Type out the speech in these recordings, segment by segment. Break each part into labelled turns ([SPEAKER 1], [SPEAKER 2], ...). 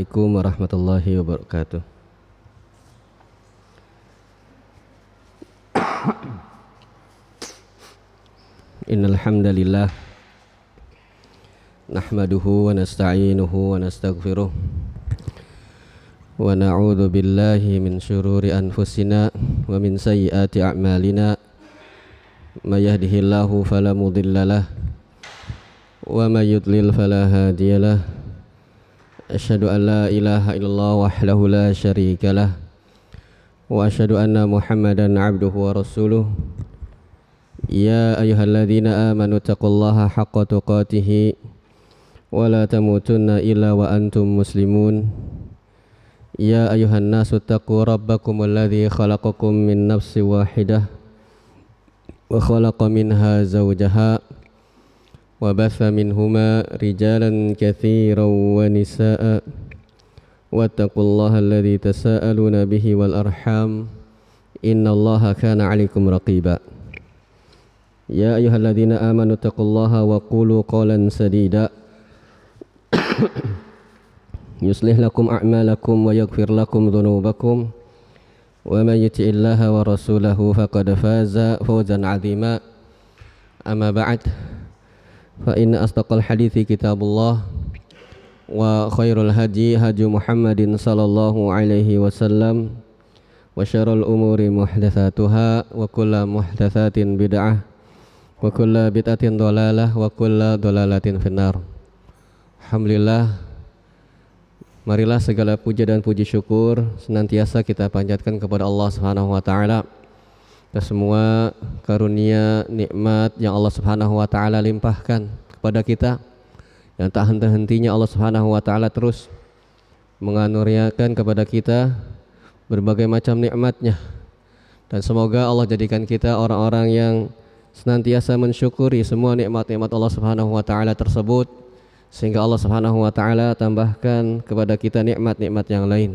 [SPEAKER 1] Assalamualaikum warahmatullahi wabarakatuh. Innal hamdalillah nahmaduhu wa nasta'inuhu wa nastaghfiruh wa na'udzu billahi min syururi anfusina wa min sayyiati a'malina may yahdihillahu fala mudhillalah wa may yudlil fala hadiyalah. Asyhadu an la ilaha illallah wahdahu la syarikalah wa asyhadu anna Muhammadan abduhu wa rasuluh. Ya ayyuhalladzina amanu taqullaha haqqa tuqatih wa la tamutunna illa wa antum muslimun. Ya ayyuhan nasu taqu rabbakumul ladzi khalaqakum min nafsin wahidah wa khalaqa minha zawjaha wa batha minhuma rijalan katsiran wa nisaa wattaqullaha alladzi tasaaluna bihi wal arham innallaha kana 'alaikum raqiba. Ya ayyuhalladzina amanu taqullaha wa qulu qawlan sadida yuslih lakum a'malakum wa yaghfir lakum dhunubakum wa may yuti'illaha wa rasulahu faqad faza fawzan 'azima. Amma ba'd, fa inna asdaqal hadithi kitabullah wa khairul hadi hadi Muhammadin sallallahu alaihi wasallam wa syarrul umuri muhdatsatuha wa kullu muhdatsatin bid'ah wa kullu bid'atin dhalalah wa kullu dhalalatin finnar. Alhamdulillah, marilah segala puja dan puji syukur senantiasa kita panjatkan kepada Allah Subhanahu wa taala atas semua karunia nikmat yang Allah Subhanahu wa taala limpahkan kepada kita, yang tak henti-hentinya Allah Subhanahu wa taala terus menganugerakan kepada kita berbagai macam nikmatnya. Dan semoga Allah jadikan kita orang-orang yang senantiasa mensyukuri semua nikmat-nikmat Allah Subhanahu wa taala tersebut, sehingga Allah Subhanahu wa taala tambahkan kepada kita nikmat-nikmat yang lain.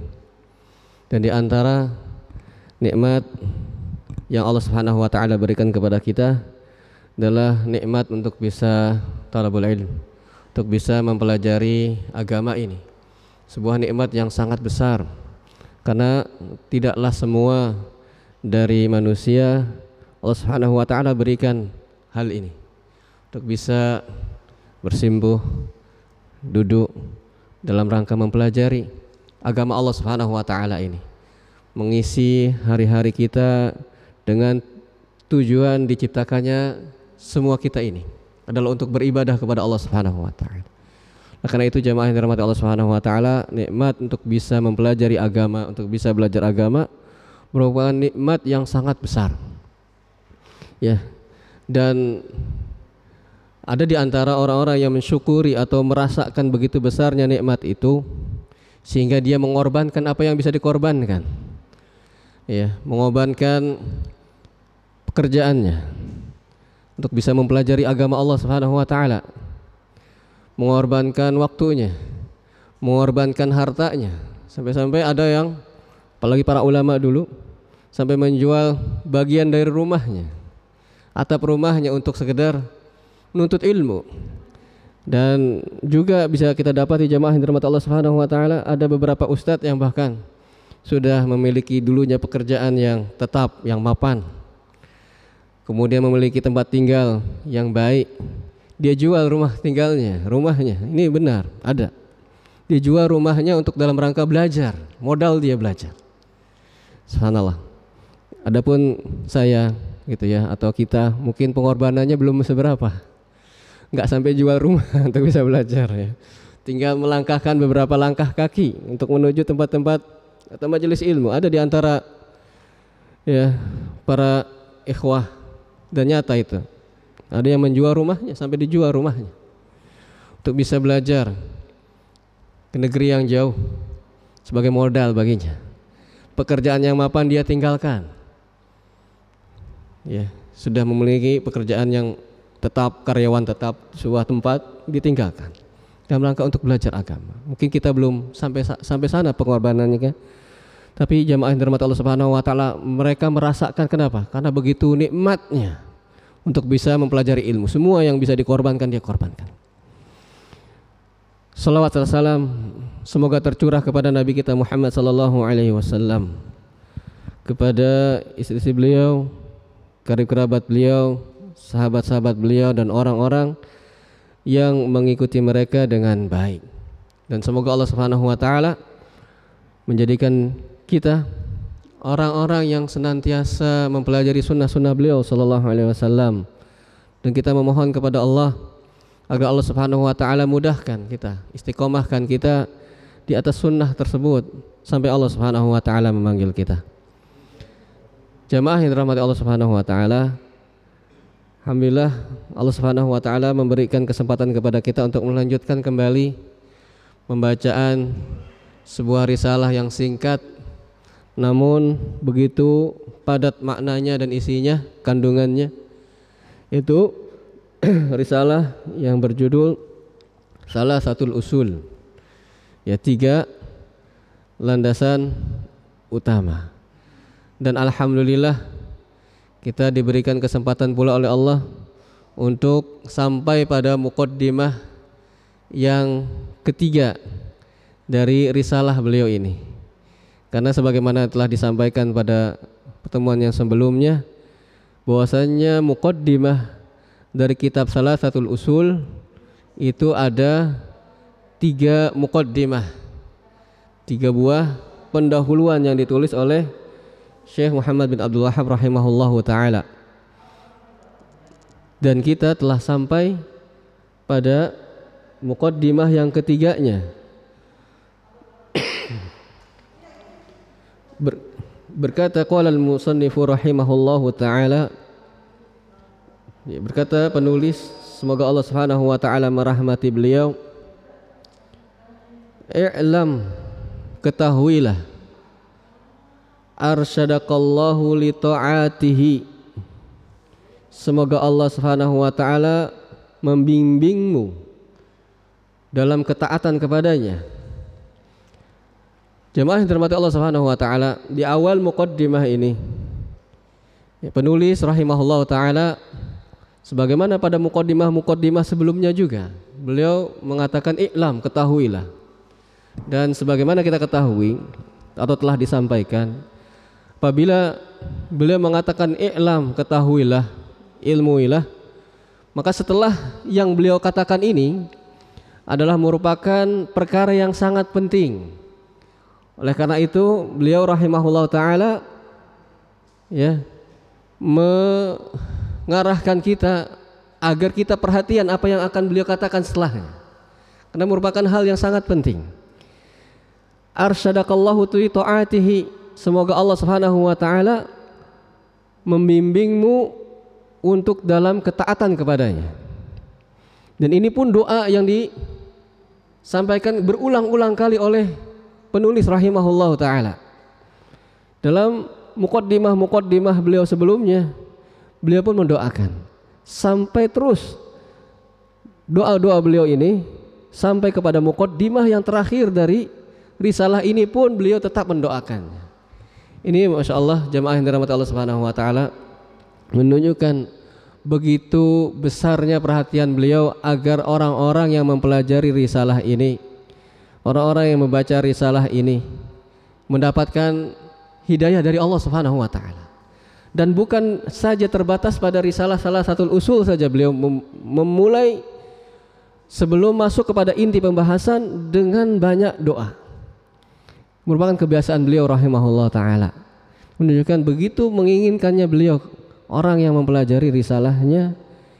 [SPEAKER 1] Dan di antara nikmat yang Allah Subhanahu wa taala berikan kepada kita adalah nikmat untuk bisa talabul ilm, untuk bisa mempelajari agama ini. Sebuah nikmat yang sangat besar, karena tidaklah semua dari manusia Allah Subhanahu wa taala berikan hal ini, untuk bisa bersimpuh, duduk dalam rangka mempelajari agama Allah Subhanahu wa taala ini, mengisi hari-hari kita dengan tujuan diciptakannya semua kita ini adalah untuk beribadah kepada Allah Subhanahu wa taala. Nah, karena itu jamaah yang dirahmati Allah Subhanahu wa taala, nikmat untuk bisa mempelajari agama, untuk bisa belajar agama merupakan nikmat yang sangat besar. Ya. Dan ada di antara orang-orang yang mensyukuri atau merasakan begitu besarnya nikmat itu sehingga dia mengorbankan apa yang bisa dikorbankan. Ya, mengorbankan pekerjaannya untuk bisa mempelajari agama Allah Subhanahu wa taala. Mengorbankan waktunya, mengorbankan hartanya. Sampai-sampai ada yang, apalagi para ulama dulu, sampai menjual bagian dari rumahnya, atap rumahnya untuk sekedar menuntut ilmu. Dan juga bisa kita dapat di jamaah yang dirahmati Allah Subhanahu wa taala, ada beberapa ustadz yang bahkan sudah memiliki dulunya pekerjaan yang tetap, yang mapan, kemudian memiliki tempat tinggal yang baik, dia jual rumah tinggalnya, rumahnya. Ini benar, ada. Dia jual rumahnya untuk dalam rangka belajar, modal dia belajar. Subhanallah. Adapun saya gitu ya, atau kita mungkin pengorbanannya belum seberapa, nggak sampai jual rumah untuk bisa belajar ya. Tinggal melangkahkan beberapa langkah kaki untuk menuju tempat-tempat atau majelis ilmu. Ada di antara ya para ikhwah, dan nyata itu ada yang menjual rumahnya, sampai dijual rumahnya untuk bisa belajar ke negeri yang jauh sebagai modal baginya. Pekerjaan yang mapan dia tinggalkan. Ya, sudah memiliki pekerjaan yang tetap, karyawan tetap, sebuah tempat ditinggalkan dalam rangka untuk belajar agama. Mungkin kita belum sampai sana pengorbanannya kan. Tapi jamaah yang dirahmati Allah Subhanahu wa taala, mereka merasakan kenapa? Karena begitu nikmatnya untuk bisa mempelajari ilmu. Semua yang bisa dikorbankan dia korbankan. Salawat dan salam semoga tercurah kepada Nabi kita Muhammad sallallahu alaihi wasallam, kepada istri-istri beliau, karib kerabat beliau, sahabat-sahabat beliau dan orang-orang yang mengikuti mereka dengan baik. Dan semoga Allah Subhanahu wa taala menjadikan kita orang-orang yang senantiasa mempelajari sunnah-sunnah beliau sallallahu alaihi wasallam, dan kita memohon kepada Allah agar Allah Subhanahu wa taala mudahkan kita, istiqomahkan kita di atas sunnah tersebut sampai Allah Subhanahu wa taala memanggil kita. Jamaah yang dirahmati Allah Subhanahu wa taala, alhamdulillah Allah Subhanahu wa taala memberikan kesempatan kepada kita untuk melanjutkan kembali pembacaan sebuah risalah yang singkat namun begitu padat maknanya dan isinya, kandungannya. Itu risalah yang berjudul Salasatul Usul, ya, 3 landasan utama. Dan alhamdulillah kita diberikan kesempatan pula oleh Allah untuk sampai pada muqaddimah yang ketiga dari risalah beliau ini. Karena sebagaimana telah disampaikan pada pertemuan yang sebelumnya, bahwasanya muqaddimah dari kitab Salasatul Usul itu ada 3 muqaddimah, 3 buah pendahuluan yang ditulis oleh Syekh Muhammad bin Abdul Wahhab rahimahullahu ta'ala. Dan kita telah sampai pada muqaddimah yang ketiganya. Berkata qala al-musannifu rahimahullahu ta'ala, berkata penulis, semoga Allah Subhanahu wa taala merahmati beliau, i'lam, ketahuilah, arsyadakallahu li ta'atihi, semoga Allah Subhanahu wa taala membimbingmu dalam ketaatan kepadanya. Jemaah yang dirahmati Allah Subhanahu wa taala, di awal muqaddimah ini penulis rahimahullahu taala, sebagaimana pada muqaddimah sebelumnya juga, beliau mengatakan i'lam, ketahuilah. Dan sebagaimana kita ketahui atau telah disampaikan, apabila beliau mengatakan i'lam, ketahuilah, ilmuilah, maka setelah yang beliau katakan ini adalah merupakan perkara yang sangat penting. Oleh karena itu beliau rahimahullah ta'ala mengarahkan kita agar kita perhatian apa yang akan beliau katakan setelahnya, karena merupakan hal yang sangat penting. Arsyadakallahu li ta'atihi, semoga Allah Subhanahu wa taala membimbingmu untuk dalam ketaatan kepadanya. Dan ini pun doa yang disampaikan berulang-ulang kali oleh penulis rahimahullah ta'ala. Dalam muqaddimah beliau sebelumnya, beliau pun mendoakan sampai terus doa-doa beliau ini sampai kepada muqaddimah yang terakhir dari risalah ini pun beliau tetap mendoakan. Ini Masya Allah, jamaah yang dirahmati Allah Subhanahu wa ta'ala, menunjukkan begitu besarnya perhatian beliau agar orang-orang yang mempelajari risalah ini, orang-orang yang membaca risalah ini mendapatkan hidayah dari Allah Subhanahu wa taala. Dan bukan saja terbatas pada risalah Salasatul Usul saja, beliau memulai sebelum masuk kepada inti pembahasan dengan banyak doa. Merupakan kebiasaan beliau rahimahullah taala, menunjukkan begitu menginginkannya beliau orang yang mempelajari risalahnya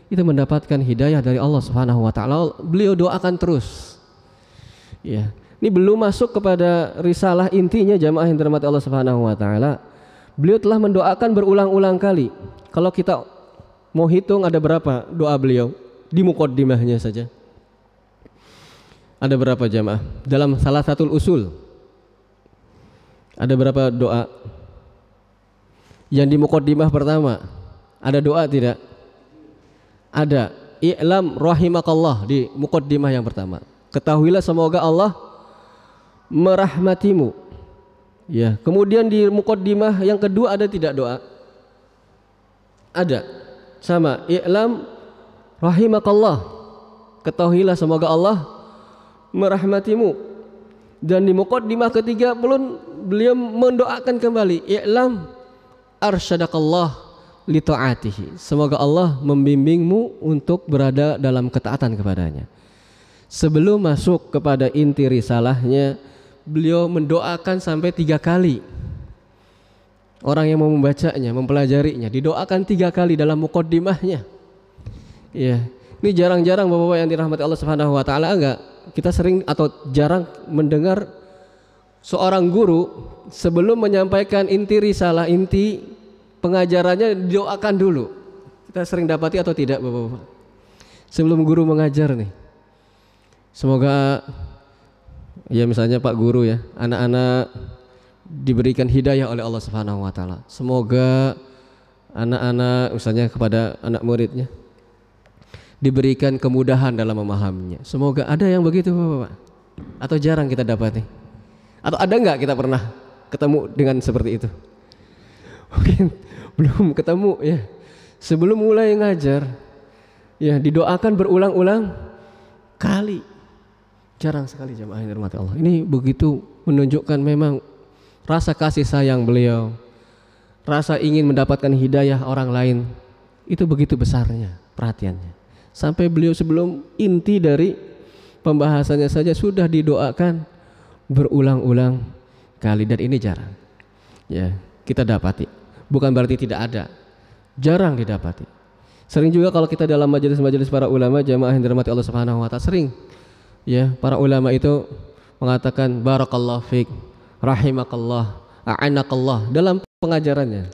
[SPEAKER 1] itu mendapatkan hidayah dari Allah Subhanahu wa taala. Beliau doakan terus. Ya, ini belum masuk kepada risalah intinya, jamaah yang dirahmati Allah Subhanahu wa taala. Beliau telah mendoakan berulang-ulang kali. Kalau kita mau hitung ada berapa doa beliau di muqaddimahnya saja. Ada berapa jamaah? Dalam Salasatul Usul ada berapa doa? Yang di muqaddimah pertama ada doa tidak? Ada. I'lam rahimakallah di muqaddimah yang pertama. Ketahuilah semoga Allah merahmatimu. Ya, kemudian di muqaddimah yang kedua ada tidak doa? Ada. Sama, i'lam rahimakallah. Ketahuilah semoga Allah merahmatimu. Dan di muqaddimah ketiga pun beliau mendoakan kembali, i'lam arsyadakallah li ta'atihi. Semoga Allah membimbingmu untuk berada dalam ketaatan kepadanya. Sebelum masuk kepada inti risalahnya, beliau mendoakan sampai 3 kali. Orang yang mau membacanya, mempelajarinya, didoakan 3 kali dalam muqaddimahnya. Ya, ini jarang-jarang Bapak-bapak yang dirahmati Allah Subhanahu wa taala, enggak? Kita sering atau jarang mendengar seorang guru sebelum menyampaikan inti risalah, inti pengajarannya didoakan dulu. Kita sering dapati atau tidak Bapak-bapak? Sebelum guru mengajar nih. Semoga ya misalnya Pak Guru ya, anak-anak diberikan hidayah oleh Allah Subhanahu wa taala. Semoga anak-anak misalnya kepada anak muridnya diberikan kemudahan dalam memahaminya. Semoga ada yang begitu Bapak. Atau jarang kita dapati. Atau ada enggak kita pernah ketemu dengan seperti itu? Mungkin belum ketemu ya. Sebelum mulai ngajar ya didoakan berulang-ulang kali. Jarang sekali jamaah yang dirahmati Allah. Ini begitu menunjukkan memang rasa kasih sayang beliau, rasa ingin mendapatkan hidayah orang lain itu begitu besarnya perhatiannya. Sampai beliau sebelum inti dari pembahasannya saja sudah didoakan berulang-ulang kali, dan ini jarang. Ya, kita dapati. Bukan berarti tidak ada. Jarang didapati. Sering juga kalau kita dalam majelis-majelis para ulama jamaah yang dirahmati Allah Subhanahu wa taala, sering ya para ulama itu mengatakan barakallahu fik, rahimakallah, a'anakallah dalam pengajarannya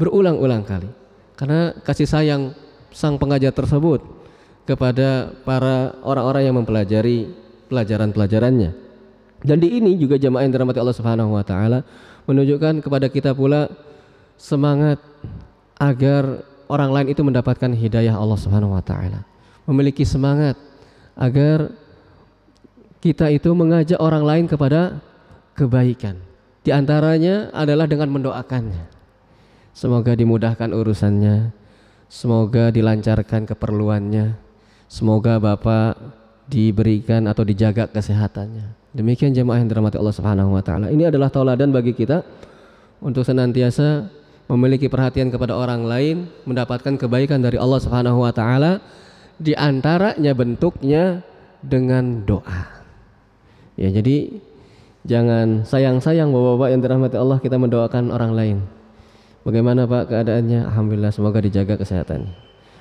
[SPEAKER 1] berulang-ulang kali. Karena kasih sayang sang pengajar tersebut kepada para orang-orang yang mempelajari pelajaran-pelajarannya. Dan di ini juga jamaah yang dirahmati Allah Subhanahu wa taala menunjukkan kepada kita pula semangat agar orang lain itu mendapatkan hidayah Allah Subhanahu wa taala. Memiliki semangat agar kita itu mengajak orang lain kepada kebaikan. Di antaranya adalah dengan mendoakannya. Semoga dimudahkan urusannya, semoga dilancarkan keperluannya, semoga Bapak diberikan atau dijaga kesehatannya. Demikian jemaah yang dirahmati Allah Subhanahu wa taala. Ini adalah tauladan bagi kita untuk senantiasa memiliki perhatian kepada orang lain, mendapatkan kebaikan dari Allah Subhanahu wa taala, di antaranya bentuknya dengan doa. Ya, jadi jangan sayang-sayang Bapak-bapak yang dirahmati Allah kita mendoakan orang lain. Bagaimana Pak keadaannya? Alhamdulillah, semoga dijaga kesehatannya.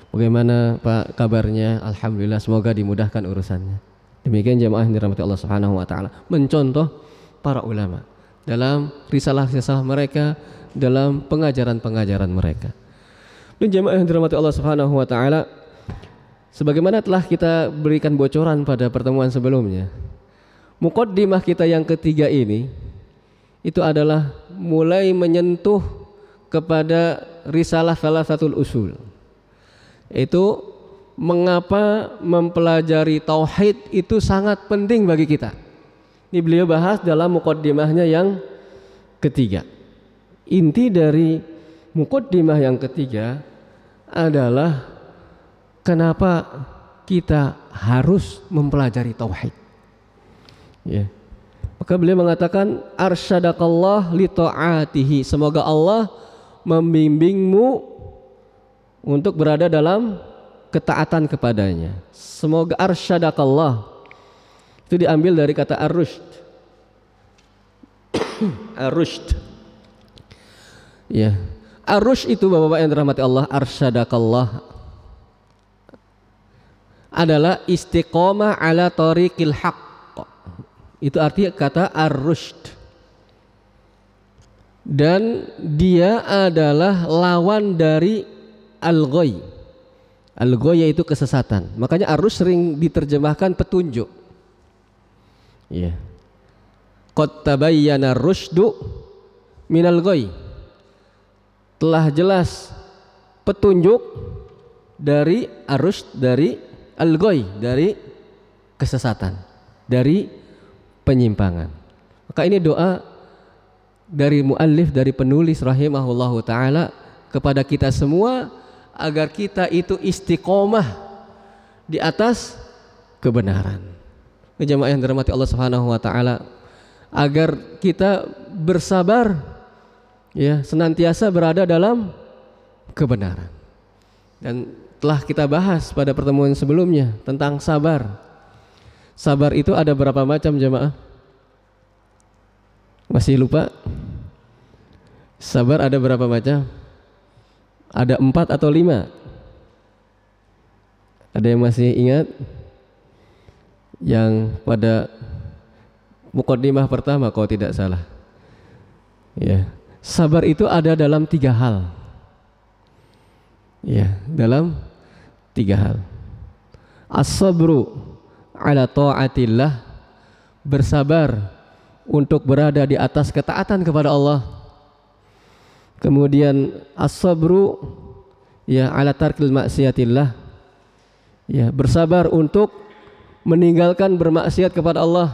[SPEAKER 1] Bagaimana Pak kabarnya? Alhamdulillah, semoga dimudahkan urusannya. Demikian jemaah yang dirahmati Allah Subhanahu wa taala, mencontoh para ulama dalam risalah-risalah mereka, dalam pengajaran-pengajaran mereka. Dan jemaah yang dirahmati Allah Subhanahu wa taala, sebagaimana telah kita berikan bocoran pada pertemuan sebelumnya, muqaddimah kita yang ketiga ini itu adalah mulai menyentuh kepada risalah Thalathatul Usul. Itu mengapa mempelajari tauhid itu sangat penting bagi kita. Ini beliau bahas dalam muqaddimahnya yang ketiga. Inti dari muqaddimah yang ketiga adalah kenapa kita harus mempelajari tauhid. Ya. Maka beliau mengatakan arsyadakallah li ta'atihi. Semoga Allah membimbingmu untuk berada dalam ketaatan kepadanya. Semoga arsyadakallah itu diambil dari kata ar-rushd. Ar-rushd. Ya. Ar-rushd itu Bapak-bapak yang dirahmati Allah, arsyadakallah adalah istiqomah ala tariqil haqq. Itu artinya kata ar-rushd. Dan dia adalah lawan dari al-ghoy. Al-ghoy yaitu kesesatan. Makanya ar-rushd sering diterjemahkan petunjuk. Ya. Qad tabayyana ar-rusydu minal ghoy. Telah jelas petunjuk dari ar-rushd, dari al-ghoy, dari kesesatan, dari penyimpangan. Maka ini doa dari muallif, dari penulis rahimahullahu taala kepada kita semua agar kita itu istiqomah di atas kebenaran. Jemaah yang dirahmati Allah Subhanahu wa taala, agar kita bersabar, ya, senantiasa berada dalam kebenaran. Dan telah kita bahas pada pertemuan sebelumnya tentang sabar. Sabar itu ada berapa macam jemaah? Masih lupa? Sabar ada berapa macam? Ada 4 atau 5? Ada yang masih ingat? Yang pada muqaddimah pertama kalau tidak salah, ya, sabar itu ada dalam 3 hal, ya, dalam 3 hal. As-sabru ala ta'atillah, bersabar untuk berada di atas ketaatan kepada Allah. Kemudian as-sabru, ya, ala tarkil maksiatillah, ya, bersabar untuk meninggalkan bermaksiat kepada Allah.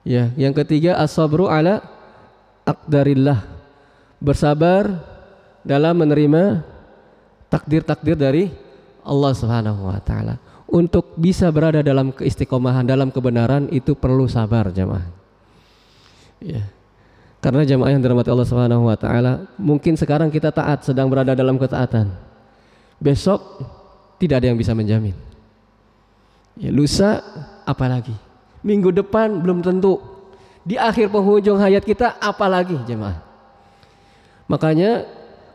[SPEAKER 1] Ya, yang ketiga as-sabru ala aqdarillah, bersabar dalam menerima takdir-takdir dari Allah Subhanahu wa taala. Untuk bisa berada dalam keistiqomahan, dalam kebenaran, itu perlu sabar jemaah. Ya. Karena jemaah yang dirahmati Allah Subhanahu wa taala, mungkin sekarang kita taat, sedang berada dalam ketaatan. Besok tidak ada yang bisa menjamin. Ya, lusa apalagi, minggu depan belum tentu, di akhir penghujung hayat kita apalagi jemaah. Makanya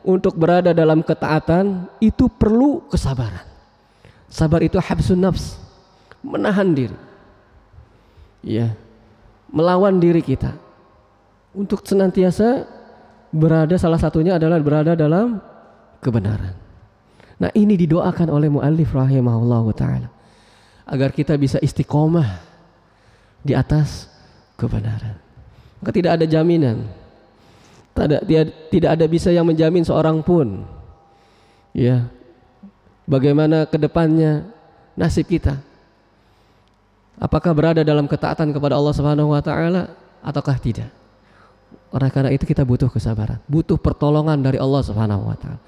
[SPEAKER 1] untuk berada dalam ketaatan itu perlu kesabaran. Sabar itu habsun nafs, menahan diri, ya, melawan diri kita untuk senantiasa berada, salah satunya adalah berada dalam kebenaran. Nah, ini didoakan oleh muallif rahimahullahu taala agar kita bisa istiqomah di atas kebenaran. Maka tidak ada jaminan, tidak ada bisa yang menjamin seorang pun, ya, bagaimana kedepannya nasib kita, apakah berada dalam ketaatan kepada Allah Subhanahu wa taala ataukah tidak. Oleh karena itu kita butuh kesabaran, butuh pertolongan dari Allah Subhanahu wa taala.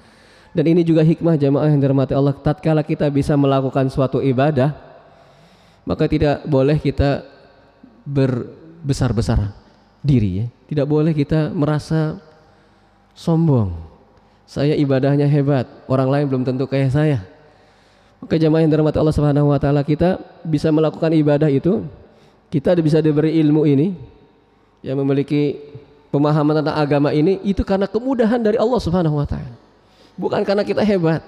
[SPEAKER 1] Dan ini juga hikmah jamaah yang dirahmati Allah, tatkala kita bisa melakukan suatu ibadah, maka tidak boleh kita berbesar-besar diri, ya. Tidak boleh kita merasa sombong. Saya ibadahnya hebat, orang lain belum tentu kayak saya. Maka jamaah yang dirahmati Allah Subhanahu wa taala, kita bisa melakukan ibadah itu, kita bisa diberi ilmu ini, yang memiliki pemahaman tentang agama ini, itu karena kemudahan dari Allah Subhanahu wa taala. Bukan karena kita hebat.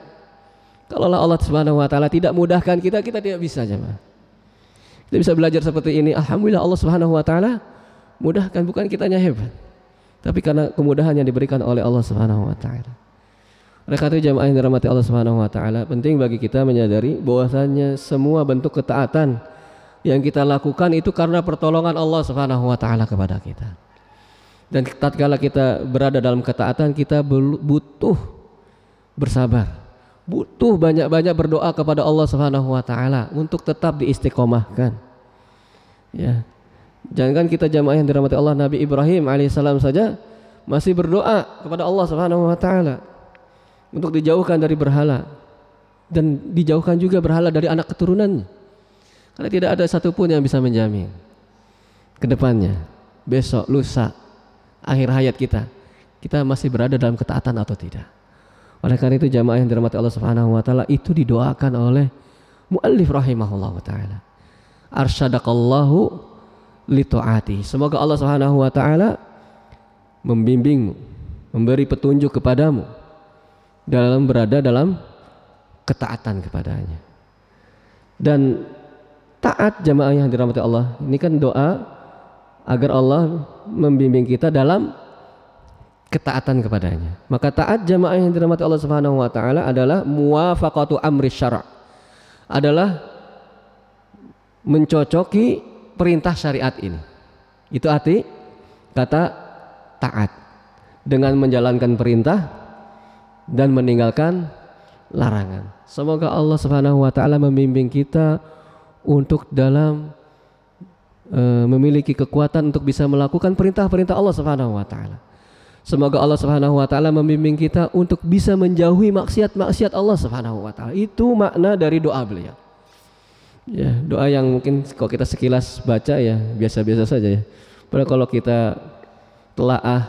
[SPEAKER 1] Kalau Allah Subhanahu wa taala tidak mudahkan kita, kita tidak bisa jemaah. Kita bisa belajar seperti ini, alhamdulillah Allah Subhanahu wa taala mudahkan, bukan kitanya hebat, tapi karena kemudahan yang diberikan oleh Allah Subhanahu wa taala. Oleh karena itu jemaah yang dirahmati Allah Subhanahu wa taala, penting bagi kita menyadari bahwasanya semua bentuk ketaatan yang kita lakukan itu karena pertolongan Allah Subhanahu wa taala kepada kita. Dan tatkala kita berada dalam ketaatan, kita butuh bersabar, butuh banyak-banyak berdoa kepada Allah Subhanahu wa taala untuk tetap diistiqomahkan. Ya. Jangan kita jamaah yang dirahmati Allah, Nabi Ibrahim alaihissalam saja masih berdoa kepada Allah Subhanahu wa taala untuk dijauhkan dari berhala dan dijauhkan juga berhala dari anak keturunannya. Karena tidak ada satupun yang bisa menjamin kedepannya, besok, lusa, akhir hayat kita masih berada dalam ketaatan atau tidak. Oleh karena itu jamaah yang dirahmati Allah Subhanahu wa taala, itu didoakan oleh muallif rahimahullahu taala. Arsyadakallahu li taati. Semoga Allah Subhanahu wa taala membimbingmu, memberi petunjuk kepadamu dalam berada dalam ketaatan kepadanya. Dan taat jamaah yang dirahmati Allah, ini kan doa agar Allah membimbing kita dalam ketaatan kepadanya. Maka taat jamaah yang dirahmati Allah Subhanahu wa taala adalah muwafaqatu amri syara', adalah mencocoki perintah syariat ini. Itu arti kata taat, dengan menjalankan perintah dan meninggalkan larangan. Semoga Allah Subhanahu wa taala membimbing kita untuk dalam memiliki kekuatan untuk bisa melakukan perintah-perintah Allah Subhanahu wa taala. Semoga Allah Subhanahu wa taala membimbing kita untuk bisa menjauhi maksiat-maksiat Allah Subhanahu wa taala. Itu makna dari doa beliau. Ya, doa yang mungkin kalau kita sekilas baca ya biasa-biasa saja ya. Padahal kalau kita telaah,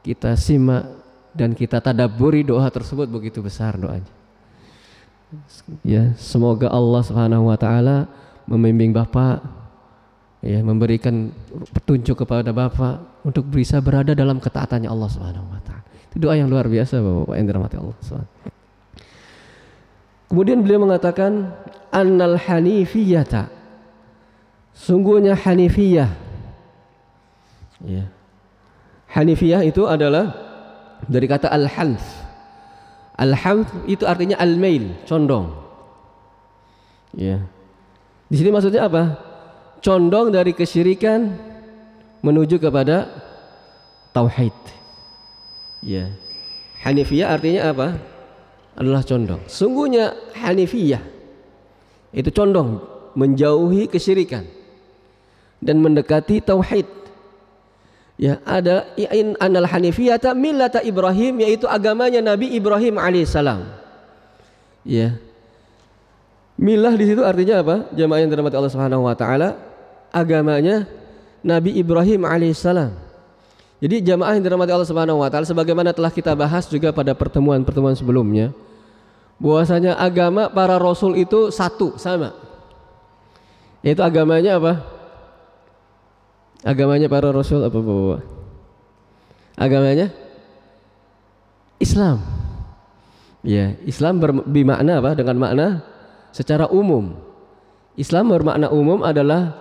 [SPEAKER 1] kita simak dan kita tadabburi doa tersebut begitu besar doanya. Ya, semoga Allah Subhanahu wa taala membimbing Bapak, ya, memberikan petunjuk kepada Bapak untuk bisa berada dalam ketaatannya Allah Subhanahu wa taala. Itu doa yang luar biasa Bapak yang dirahmati Allah Subhanahu. Kemudian beliau mengatakan annal hanifiyata, sungguhnya hanifiyah. Ya. Hanifiyah itu adalah dari kata al-hanf. Al-hanf itu artinya al-mail, condong. Ya. Di sini maksudnya apa? Condong dari kesyirikan menuju kepada tauhid. Ya. Hanifiyah artinya apa? Adalah condong. Sungguhnya hanifiyah itu condong menjauhi kesyirikan dan mendekati tauhid. Ya, ada in anal hanifiyata millata Ibrahim, yaitu agamanya Nabi Ibrahim alaihissalam. Ya. Milah di situ artinya apa? Jamaah yang dirahmati Allah Subhanahu wa taala, agamanya Nabi Ibrahim alaihissalam. Jadi jamaah yang dirahmati Allah Subhanahu wa taala, sebagaimana telah kita bahas juga pada pertemuan-pertemuan sebelumnya, bahwasanya agama para rasul itu satu, sama. Yaitu agamanya apa? Agamanya para rasul apa Bapak? Agamanya Islam. Ya, Islam bermakna apa? Dengan makna secara umum. Islam bermakna umum adalah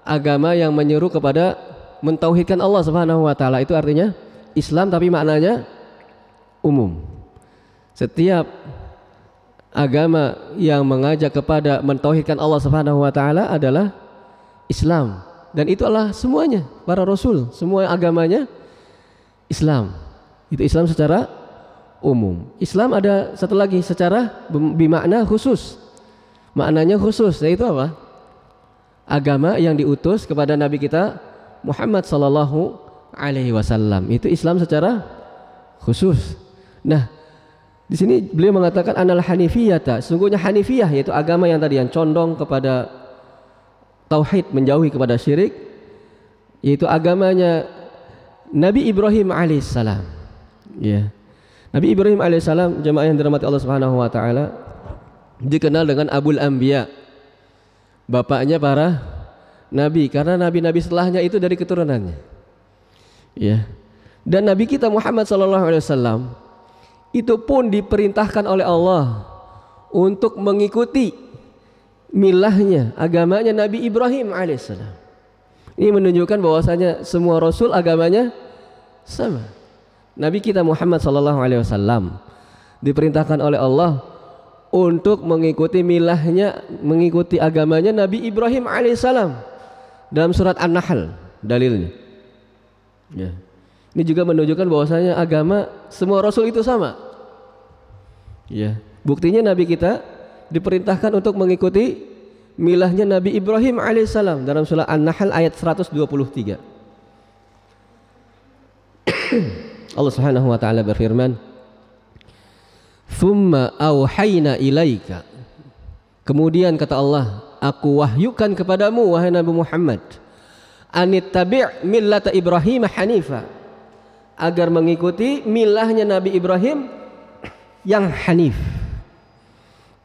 [SPEAKER 1] agama yang menyeru kepada mentauhidkan Allah Subhanahu wa taala. Itu artinya Islam, tapi maknanya umum. Setiap agama yang mengajak kepada mentauhidkan Allah Subhanahu wa taala adalah Islam, dan itu adalah semuanya para rasul, semua agamanya Islam. Itu Islam secara umum. Islam ada satu lagi secara bermakna khusus. Maknanya khusus, yaitu apa? Agama yang diutus kepada Nabi kita Muhammad sallallahu alaihi wasallam. Itu Islam secara khusus. Nah, di sini beliau mengatakan anal hanifiyata, sungguhnya hanifiyah yaitu agama yang tadi yang condong kepada tauhid, menjauhi kepada syirik, yaitu agamanya Nabi Ibrahim alaihissalam. Ya. Nabi Ibrahim alaihissalam, jemaah yang dirahmati Allah Subhanahu wa taala, dikenal dengan Abul Anbiya, bapaknya para nabi, karena nabi-nabi setelahnya itu dari keturunannya. Ya. Dan Nabi kita Muhammad sallallahu alaihi wasallam itu pun diperintahkan oleh Allah untuk mengikuti milahnya, agamanya Nabi Ibrahim alaihissalam. Ini menunjukkan bahwasanya semua rasul agamanya sama. Nabi kita Muhammad sallallahu alaihi wasallam diperintahkan oleh Allah untuk mengikuti milahnya, mengikuti agamanya Nabi Ibrahim alaihissalam dalam surat An-Nahl dalilnya. Ya. Ini juga menunjukkan bahwasanya agama semua rasul itu sama. Ya. Buktinya Nabi kita diperintahkan untuk mengikuti milahnya Nabi Ibrahim alaihissalam dalam surah An-Nahl ayat 123. Allah Subhanahu wa taala berfirman, "Tsumma auhayna ilaika." Kemudian kata Allah, aku wahyukan kepadamu wahai Nabi Muhammad, anittabi' millata Ibrahim hanifa, agar mengikuti milahnya Nabi Ibrahim yang hanif.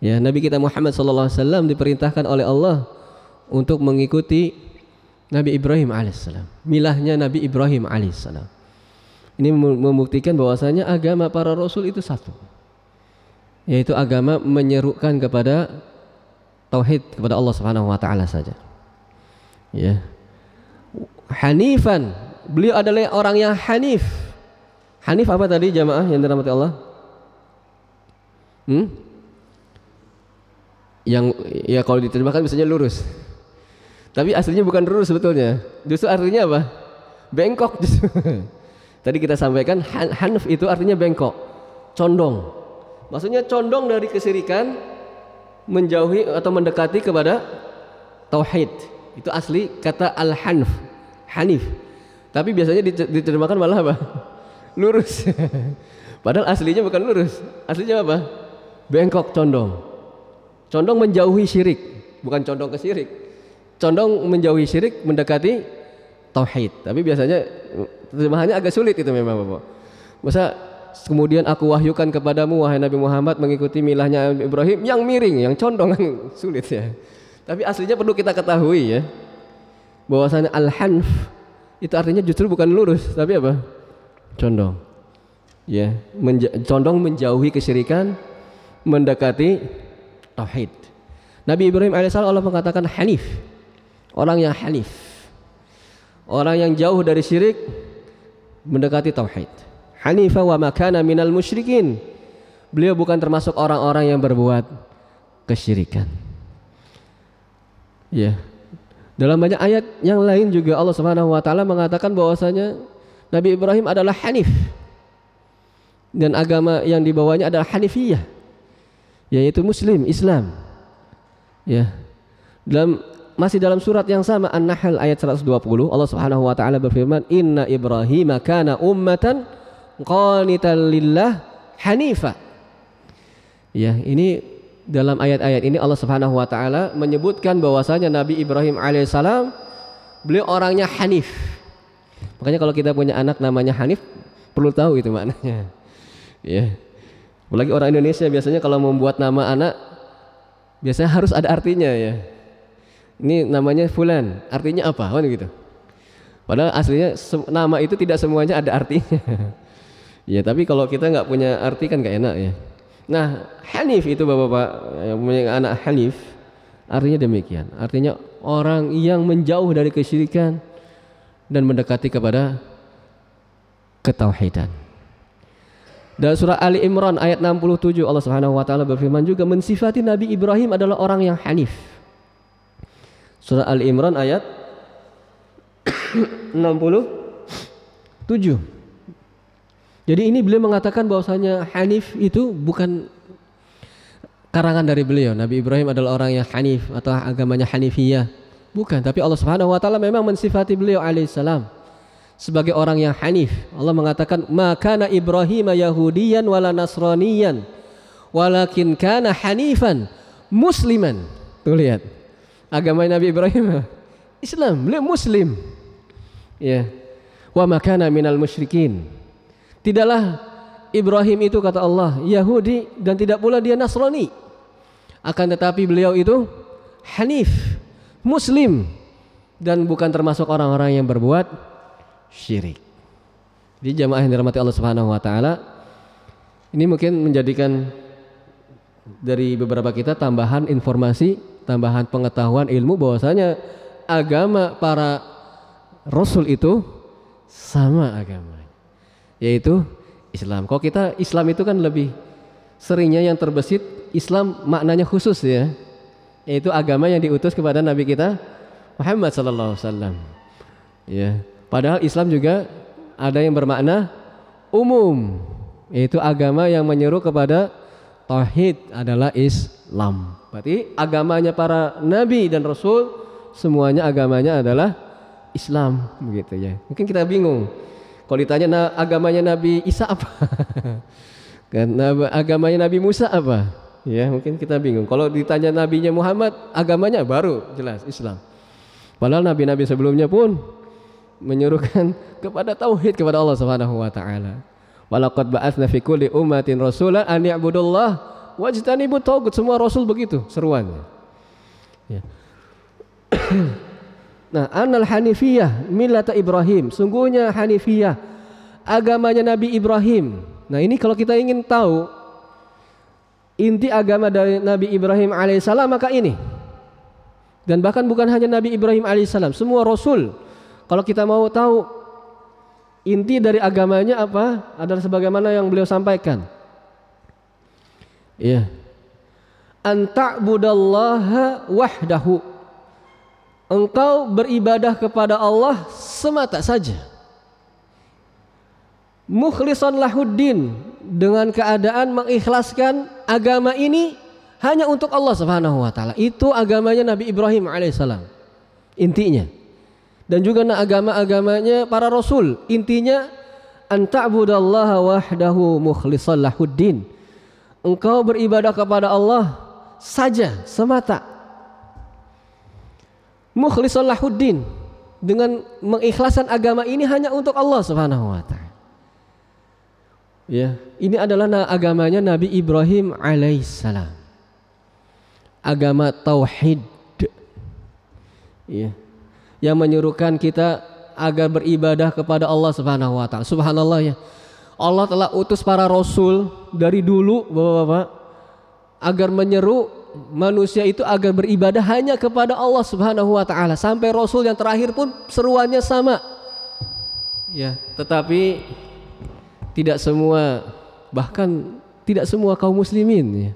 [SPEAKER 1] Ya, Nabi kita Muhammad sallallahu alaihi wasallam diperintahkan oleh Allah untuk mengikuti Nabi Ibrahim alaihissalam, milahnya Nabi Ibrahim alaihissalam. Ini membuktikan bahwasanya agama para rasul itu satu, yaitu agama menyerukan kepada tauhid, kepada Allah Subhanahu wa taala saja. Ya. Hanifan, beliau adalah orang yang hanif. Hanif apa tadi jamaah yang dirahmati Allah? Yang ya kalau diterjemahkan biasanya lurus, tapi aslinya bukan lurus sebetulnya. Justru artinya apa? Bengkok justru. Tadi kita sampaikan hanif itu artinya bengkok, condong. Maksudnya condong dari kesyirikan menjauhi atau mendekati kepada tauhid. Itu asli kata al-hanf, hanif. Tapi biasanya diterjemahkan malah apa? Lurus. Padahal aslinya bukan lurus. Aslinya apa? Bengkok, condong. Condong menjauhi syirik, bukan condong ke syirik. Condong menjauhi syirik, mendekati tauhid. Tapi biasanya terjemahannya agak sulit itu memang Bapak. Masa kemudian aku wahyukan kepadamu wahai Nabi Muhammad mengikuti milahnya Ibrahim yang miring, yang condong, kan sulit ya. Tapi aslinya perlu kita ketahui ya, bahwasanya al-hanf itu artinya justru bukan lurus, tapi apa? Condong. Ya, condong menjauhi kesyirikan, mendekati tauhid. Nabi Ibrahim alaihissalam Allah mengatakan hanif, orang yang hanif, orang yang jauh dari syirik, mendekati tauhid. Hanifa wa makana minal musyrikin. Beliau bukan termasuk orang-orang yang berbuat kesyirikan. Ya. Dalam banyak ayat yang lain juga Allah Subhanahu wa taala mengatakan bahwasanya Nabi Ibrahim adalah hanif. Dan agama yang dibawanya adalah hanifiyah, yaitu muslim, Islam. Ya. Masih dalam surat yang sama An-Nahl ayat 120 Allah Subhanahu wa taala berfirman, "Inna Ibrahim kana ummatan qanitan lillah hanifa." Ya, ini dalam ayat-ayat ini Allah Subhanahu wa taala menyebutkan bahwasanya Nabi Ibrahim alaihissalam beliau orangnya hanif. Makanya kalau kita punya anak namanya Hanif perlu tahu itu maknanya. Ya. Apalagi orang Indonesia biasanya kalau membuat nama anak biasanya harus ada artinya ya. Ini namanya Fulan, artinya apa? Kan gitu. Padahal aslinya nama itu tidak semuanya ada artinya. Ya, tapi kalau kita nggak punya arti kan nggak enak ya. Nah, Hanif itu Bapak-bapak yang punya anak Hanif artinya demikian. Artinya orang yang menjauh dari kesyirikan dan mendekati kepada ketauhidan. Dalam surah Ali Imran ayat 67 Allah Subhanahu wa taala berfirman juga mensifati Nabi Ibrahim adalah orang yang hanif. Surah Ali Imran ayat 67. Jadi ini beliau mengatakan bahwasanya hanif itu bukan karangan dari beliau. Nabi Ibrahim adalah orang yang hanif atau agamanya hanifiyah. Bukan, tapi Allah Subhanahu wa taala memang mensifati beliau alaihissalam sebagai orang yang hanif. Allah mengatakan makana Ibrahim yahudiyan wala nasraniyan walakin kana hanifan musliman. Tuh lihat. Agama Nabi Ibrahim Islam, beliau muslim. Ya. Wa makana minal musyrikin. Tidaklah Ibrahim itu kata Allah Yahudi dan tidak pula dia Nasrani. Akan tetapi beliau itu hanif, muslim dan bukan termasuk orang-orang yang berbuat syirik. Jadi jamaah yang dirahmati Allah Subhanahu wa taala, ini mungkin menjadikan dari beberapa kita tambahan informasi, tambahan pengetahuan ilmu bahwasanya agama para rasul itu sama agama, yaitu Islam. Kalau kita Islam itu kan lebih seringnya yang terbesit Islam maknanya khusus ya, yaitu agama yang diutus kepada Nabi kita Muhammad sallallahu alaihi wasallam. Ya. Padahal Islam juga ada yang bermakna umum, yaitu agama yang menyeru kepada tauhid adalah Islam. Berarti agamanya para nabi dan rasul semuanya agamanya adalah Islam, begitu ya. Mungkin kita bingung kalau ditanya agamanya Nabi Isa apa, kan agamanya Nabi Musa apa, ya mungkin kita bingung. Kalau ditanya nabinya Muhammad agamanya baru jelas Islam. Padahal nabi-nabi sebelumnya pun menyuruhkan kepada tauhid kepada Allah Subhanahu wa taala. Walaqad ba'atsna fi kulli ummatin rasulan an ya'budullah wajtanibut taghut. Semua rasul begitu seruannya. Ya. Nah, annal hanifiyah millata Ibrahim. Sungguhnya hanifiyah agamanya Nabi Ibrahim. Nah, ini kalau kita ingin tahu inti agama dari Nabi Ibrahim alaihissalam maka ini. Dan bahkan bukan hanya Nabi Ibrahim alaihissalam, semua rasul. Kalau kita mau tahu inti dari agamanya apa, adalah sebagaimana yang beliau sampaikan. Ya. An ta'budallaha wahdahu. Engkau beribadah kepada Allah semata saja. Mukhlishan lahuddin, dengan keadaan mengikhlaskan agama ini hanya untuk Allah Subhanahu wa taala. Itu agamanya Nabi Ibrahim alaihissalam. Intinya. Dan juga agama-agamanya para rasul, intinya an ta'budallaha wahdahu mukhlishan lahuddin. Engkau beribadah kepada Allah saja semata. mukhlishan lahuddin, dengan mengikhlaskan agama ini hanya untuk Allah Subhanahu wa taala. Ya, ini adalah agamanya Nabi Ibrahim alaihissalam. Agama tauhid. Ya. Yang menyuruhkan kita agar beribadah kepada Allah Subhanahu wa taala. Subhanallah ya. Allah telah utus para rasul dari dulu, Bapak-bapak, agar menyeru manusia itu agar beribadah hanya kepada Allah Subhanahu wa taala. Sampai rasul yang terakhir pun seruannya sama. Ya, tetapi tidak semua, bahkan tidak semua kaum muslimin ya,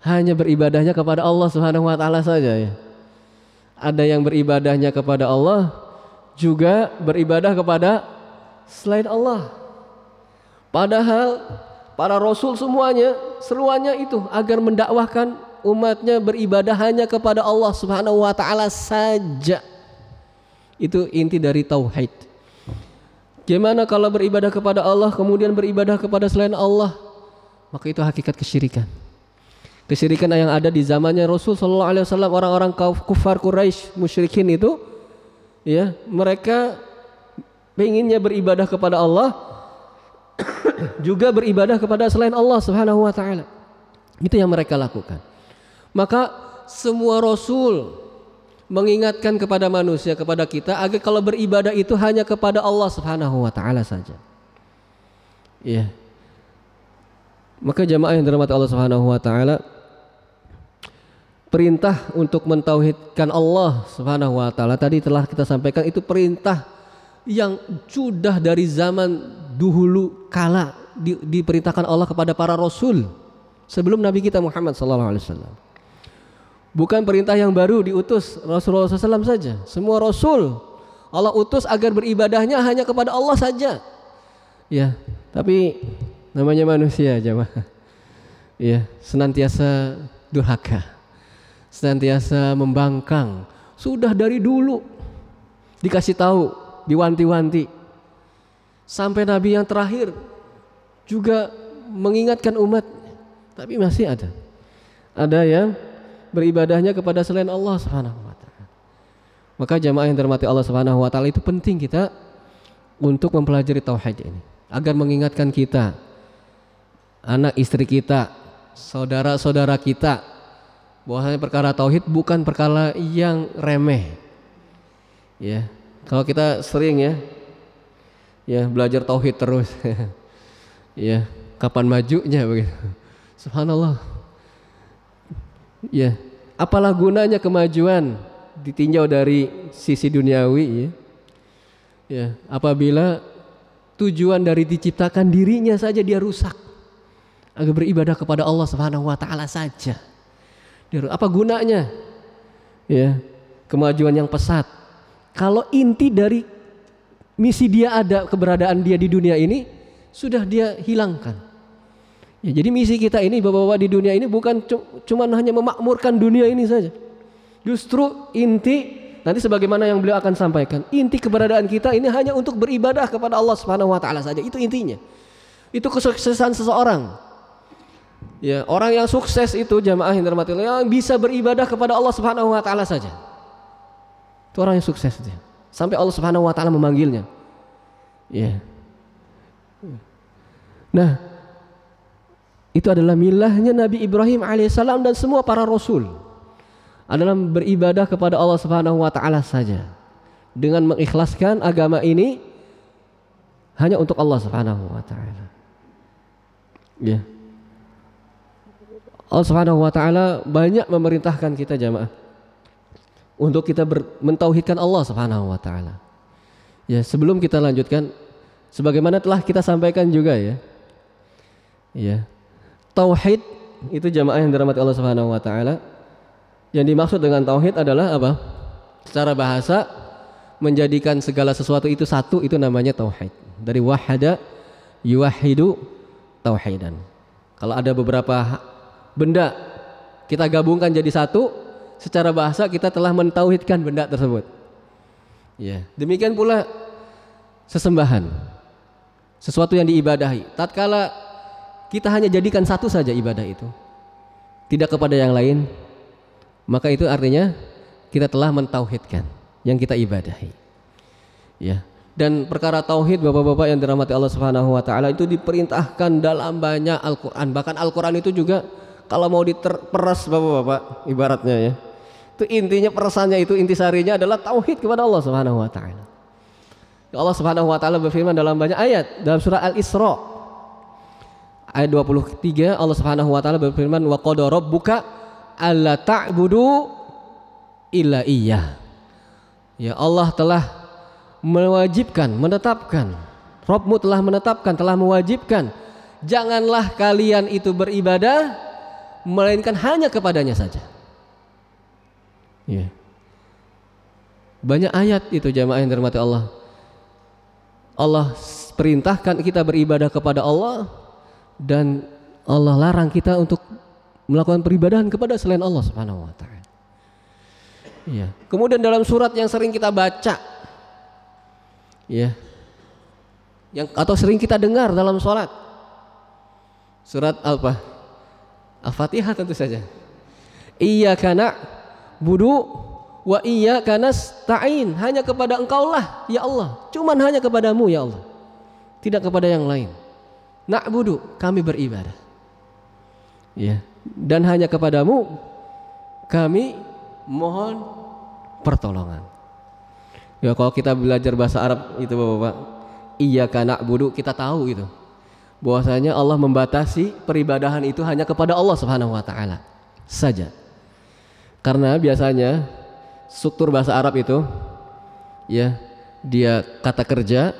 [SPEAKER 1] hanya beribadahnya kepada Allah Subhanahu wa taala saja ya. Ada yang beribadahnya kepada Allah, juga beribadah kepada selain Allah. Padahal para rasul semuanya seruannya itu agar mendakwahkan umatnya beribadah hanya kepada Allah Subhanahu wa taala saja. Itu inti dari tauhid. Gimana kalau beribadah kepada Allah kemudian beribadah kepada selain Allah? Maka itu hakikat kesyirikan. Kesyirikan yang ada di zamannya Rasul sallallahu alaihi wasallam, orang-orang kufar Quraisy, musyrikin itu ya, mereka penginnya beribadah kepada Allah juga beribadah kepada selain Allah Subhanahu wa taala. Itu yang mereka lakukan. Maka semua rasul mengingatkan kepada manusia, kepada kita agar kalau beribadah itu hanya kepada Allah Subhanahu wa taala saja. Ya. Maka jamaah yang dirahmati Allah Subhanahu wa taala, perintah untuk mentauhidkan Allah Subhanahu wa taala tadi telah kita sampaikan, itu perintah yang sudah dari zaman dahulu kala diperintahkan Allah kepada para rasul sebelum Nabi kita Muhammad sallallahu alaihi wasallam. Bukan perintah yang baru diutus Rasulullah SAW saja. Semua rasul Allah utus agar beribadahnya hanya kepada Allah saja. Ya, tapi namanya manusia jemaah. Ya, senantiasa durhaka, senantiasa membangkang. Sudah dari dulu dikasih tahu, diwanti-wanti, sampai Nabi yang terakhir juga mengingatkan umat, tapi masih ada yang beribadahnya kepada selain Allah Subhanahu wa taala. Maka jamaah yang dirahmati Allah Subhanahu wa taala, itu penting kita untuk mempelajari tauhid ini agar mengingatkan kita, anak istri kita, saudara-saudara kita, bahwasanya perkara tauhid bukan perkara yang remeh. Ya, kalau kita sering ya belajar tauhid terus, ya kapan majunya begitu. Subhanallah. Ya, apalah gunanya kemajuan ditinjau dari sisi duniawi ya, apabila tujuan dari diciptakan dirinya saja dia rusak agar beribadah kepada Allah Subhanahu wa taala saja. Apa gunanya? Ya, kemajuan yang pesat kalau inti dari misi dia ada, keberadaan dia di dunia ini sudah dia hilangkan. Ya, jadi misi kita ini Bapak-bapak di dunia ini bukan cuma hanya memakmurkan dunia ini saja. Justru inti nanti sebagaimana yang beliau akan sampaikan, inti keberadaan kita ini hanya untuk beribadah kepada Allah Subhanahu wa taala saja. Itu intinya. Itu kesuksesan seseorang. Ya, orang yang sukses itu jamaah yang dirahmati Allah, yang bisa beribadah kepada Allah Subhanahu wa taala saja. Itu orang yang sukses dia. Sampai Allah Subhanahu wa taala memanggilnya. Ya. Nah, itu adalah milahnya Nabi Ibrahim alaihissalam dan semua para rasul adalah beribadah kepada Allah Subhanahu wa taala saja, dengan mengikhlaskan agama ini hanya untuk Allah Subhanahu wa taala. Ya. Allah Subhanahu wa taala banyak memerintahkan kita jamaah untuk kita mentauhidkan Allah Subhanahu wa taala. Ya, sebelum kita lanjutkan, sebagaimana telah kita sampaikan juga ya. Ya. Tauhid itu jamaah yang dirahmati Allah Subhanahu wa taala, yang dimaksud dengan tauhid adalah apa? Secara bahasa menjadikan segala sesuatu itu satu, itu namanya tauhid. Dari wahada yuwahidu tauhidan. Kalau ada beberapa benda kita gabungkan jadi satu, secara bahasa kita telah mentauhidkan benda tersebut. Ya, demikian pula sesembahan, sesuatu yang diibadahi. Tatkala kita hanya jadikan satu saja ibadah itu, tidak kepada yang lain, maka itu artinya kita telah mentauhidkan yang kita ibadahi. Ya. Dan perkara tauhid Bapak-bapak yang dirahmati Allah Subhanahu wa taala itu diperintahkan dalam banyak Al-Qur'an. Bahkan Al-Qur'an itu juga kalau mau diperas Bapak-bapak ibaratnya ya. Itu intinya perasannya itu intisarinya adalah tauhid kepada Allah Subhanahu wa taala. Allah Subhanahu wa taala berfirman dalam banyak ayat dalam surah Al-Isra ayat 23 Allah Subhanahu wa taala berfirman wa qada rabbuka alla ta'budu illa iyyah. Ya Allah telah mewajibkan, menetapkan, Rabbmu telah menetapkan, telah mewajibkan, janganlah kalian itu beribadah melainkan hanya kepadanya saja. Ya. Banyak ayat itu jamaah yang dirahmati Allah. Allah perintahkan kita beribadah kepada Allah dan Allah larang kita untuk melakukan peribadahan kepada selain Allah Subhanahu wa taala. Ya. Kemudian dalam surat yang sering kita baca ya. Atau sering kita dengar dalam sholat. Surat apa? Al-Fatihah tentu saja. Iyyaka na'budu wa iyyaka nasta'in, hanya kepada Engkaulah ya Allah, cuman hanya kepadamu ya Allah, tidak kepada yang lain. Na'budu, kami beribadah ya, dan hanya kepadamu kami mohon pertolongan. Ya kalau kita belajar bahasa Arab itu Bapak, iyyaka na'budu, kita tahu itu bahwasanya Allah membatasi peribadahan itu hanya kepada Allah Subhanahu wa taala saja. Karena biasanya struktur bahasa Arab itu ya, dia kata kerja,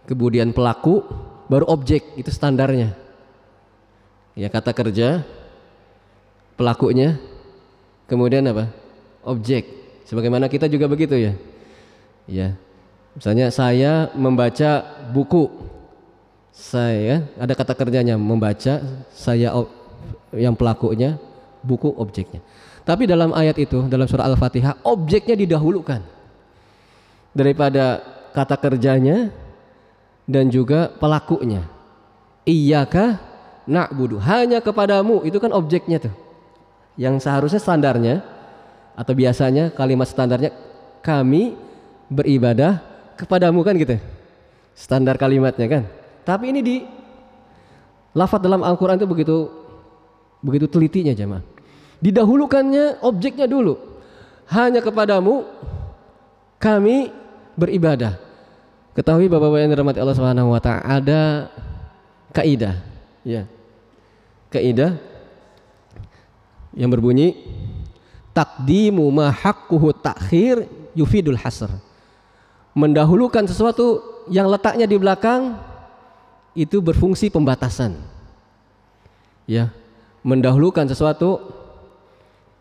[SPEAKER 1] kemudian pelaku, baru objek, itu standarnya. Ya, kata kerja, pelakunya, kemudian apa? Objek. Sebagaimana kita juga begitu ya. Ya. Misalnya saya membaca buku. Saya ada kata kerjanya membaca, saya yang pelakunya, buku objeknya. Tapi dalam ayat itu, dalam surah Al-Fatihah, objeknya didahulukan daripada kata kerjanya dan juga pelakunya. Iyyaka na'budu, hanya kepadamu, itu kan objeknya tuh. Yang seharusnya standarnya atau biasanya kalimat standarnya kami beribadah kepadamu kan gitu. Standar kalimatnya kan. Tapi ini di lafaz dalam Al-Qur'an itu begitu telitinya jemaah. Didahulukannya objeknya dulu. Hanya kepadamu kami beribadah. Ketahui Bapak-bapak yang dirahmati Allah Subhanahu wa taala, ada kaidah ya. Kaidah yang berbunyi taqdimu ma haqquhu ta'khir yufidul hasr. Mendahulukan sesuatu yang letaknya di belakang itu berfungsi pembatasan. Ya, mendahulukan sesuatu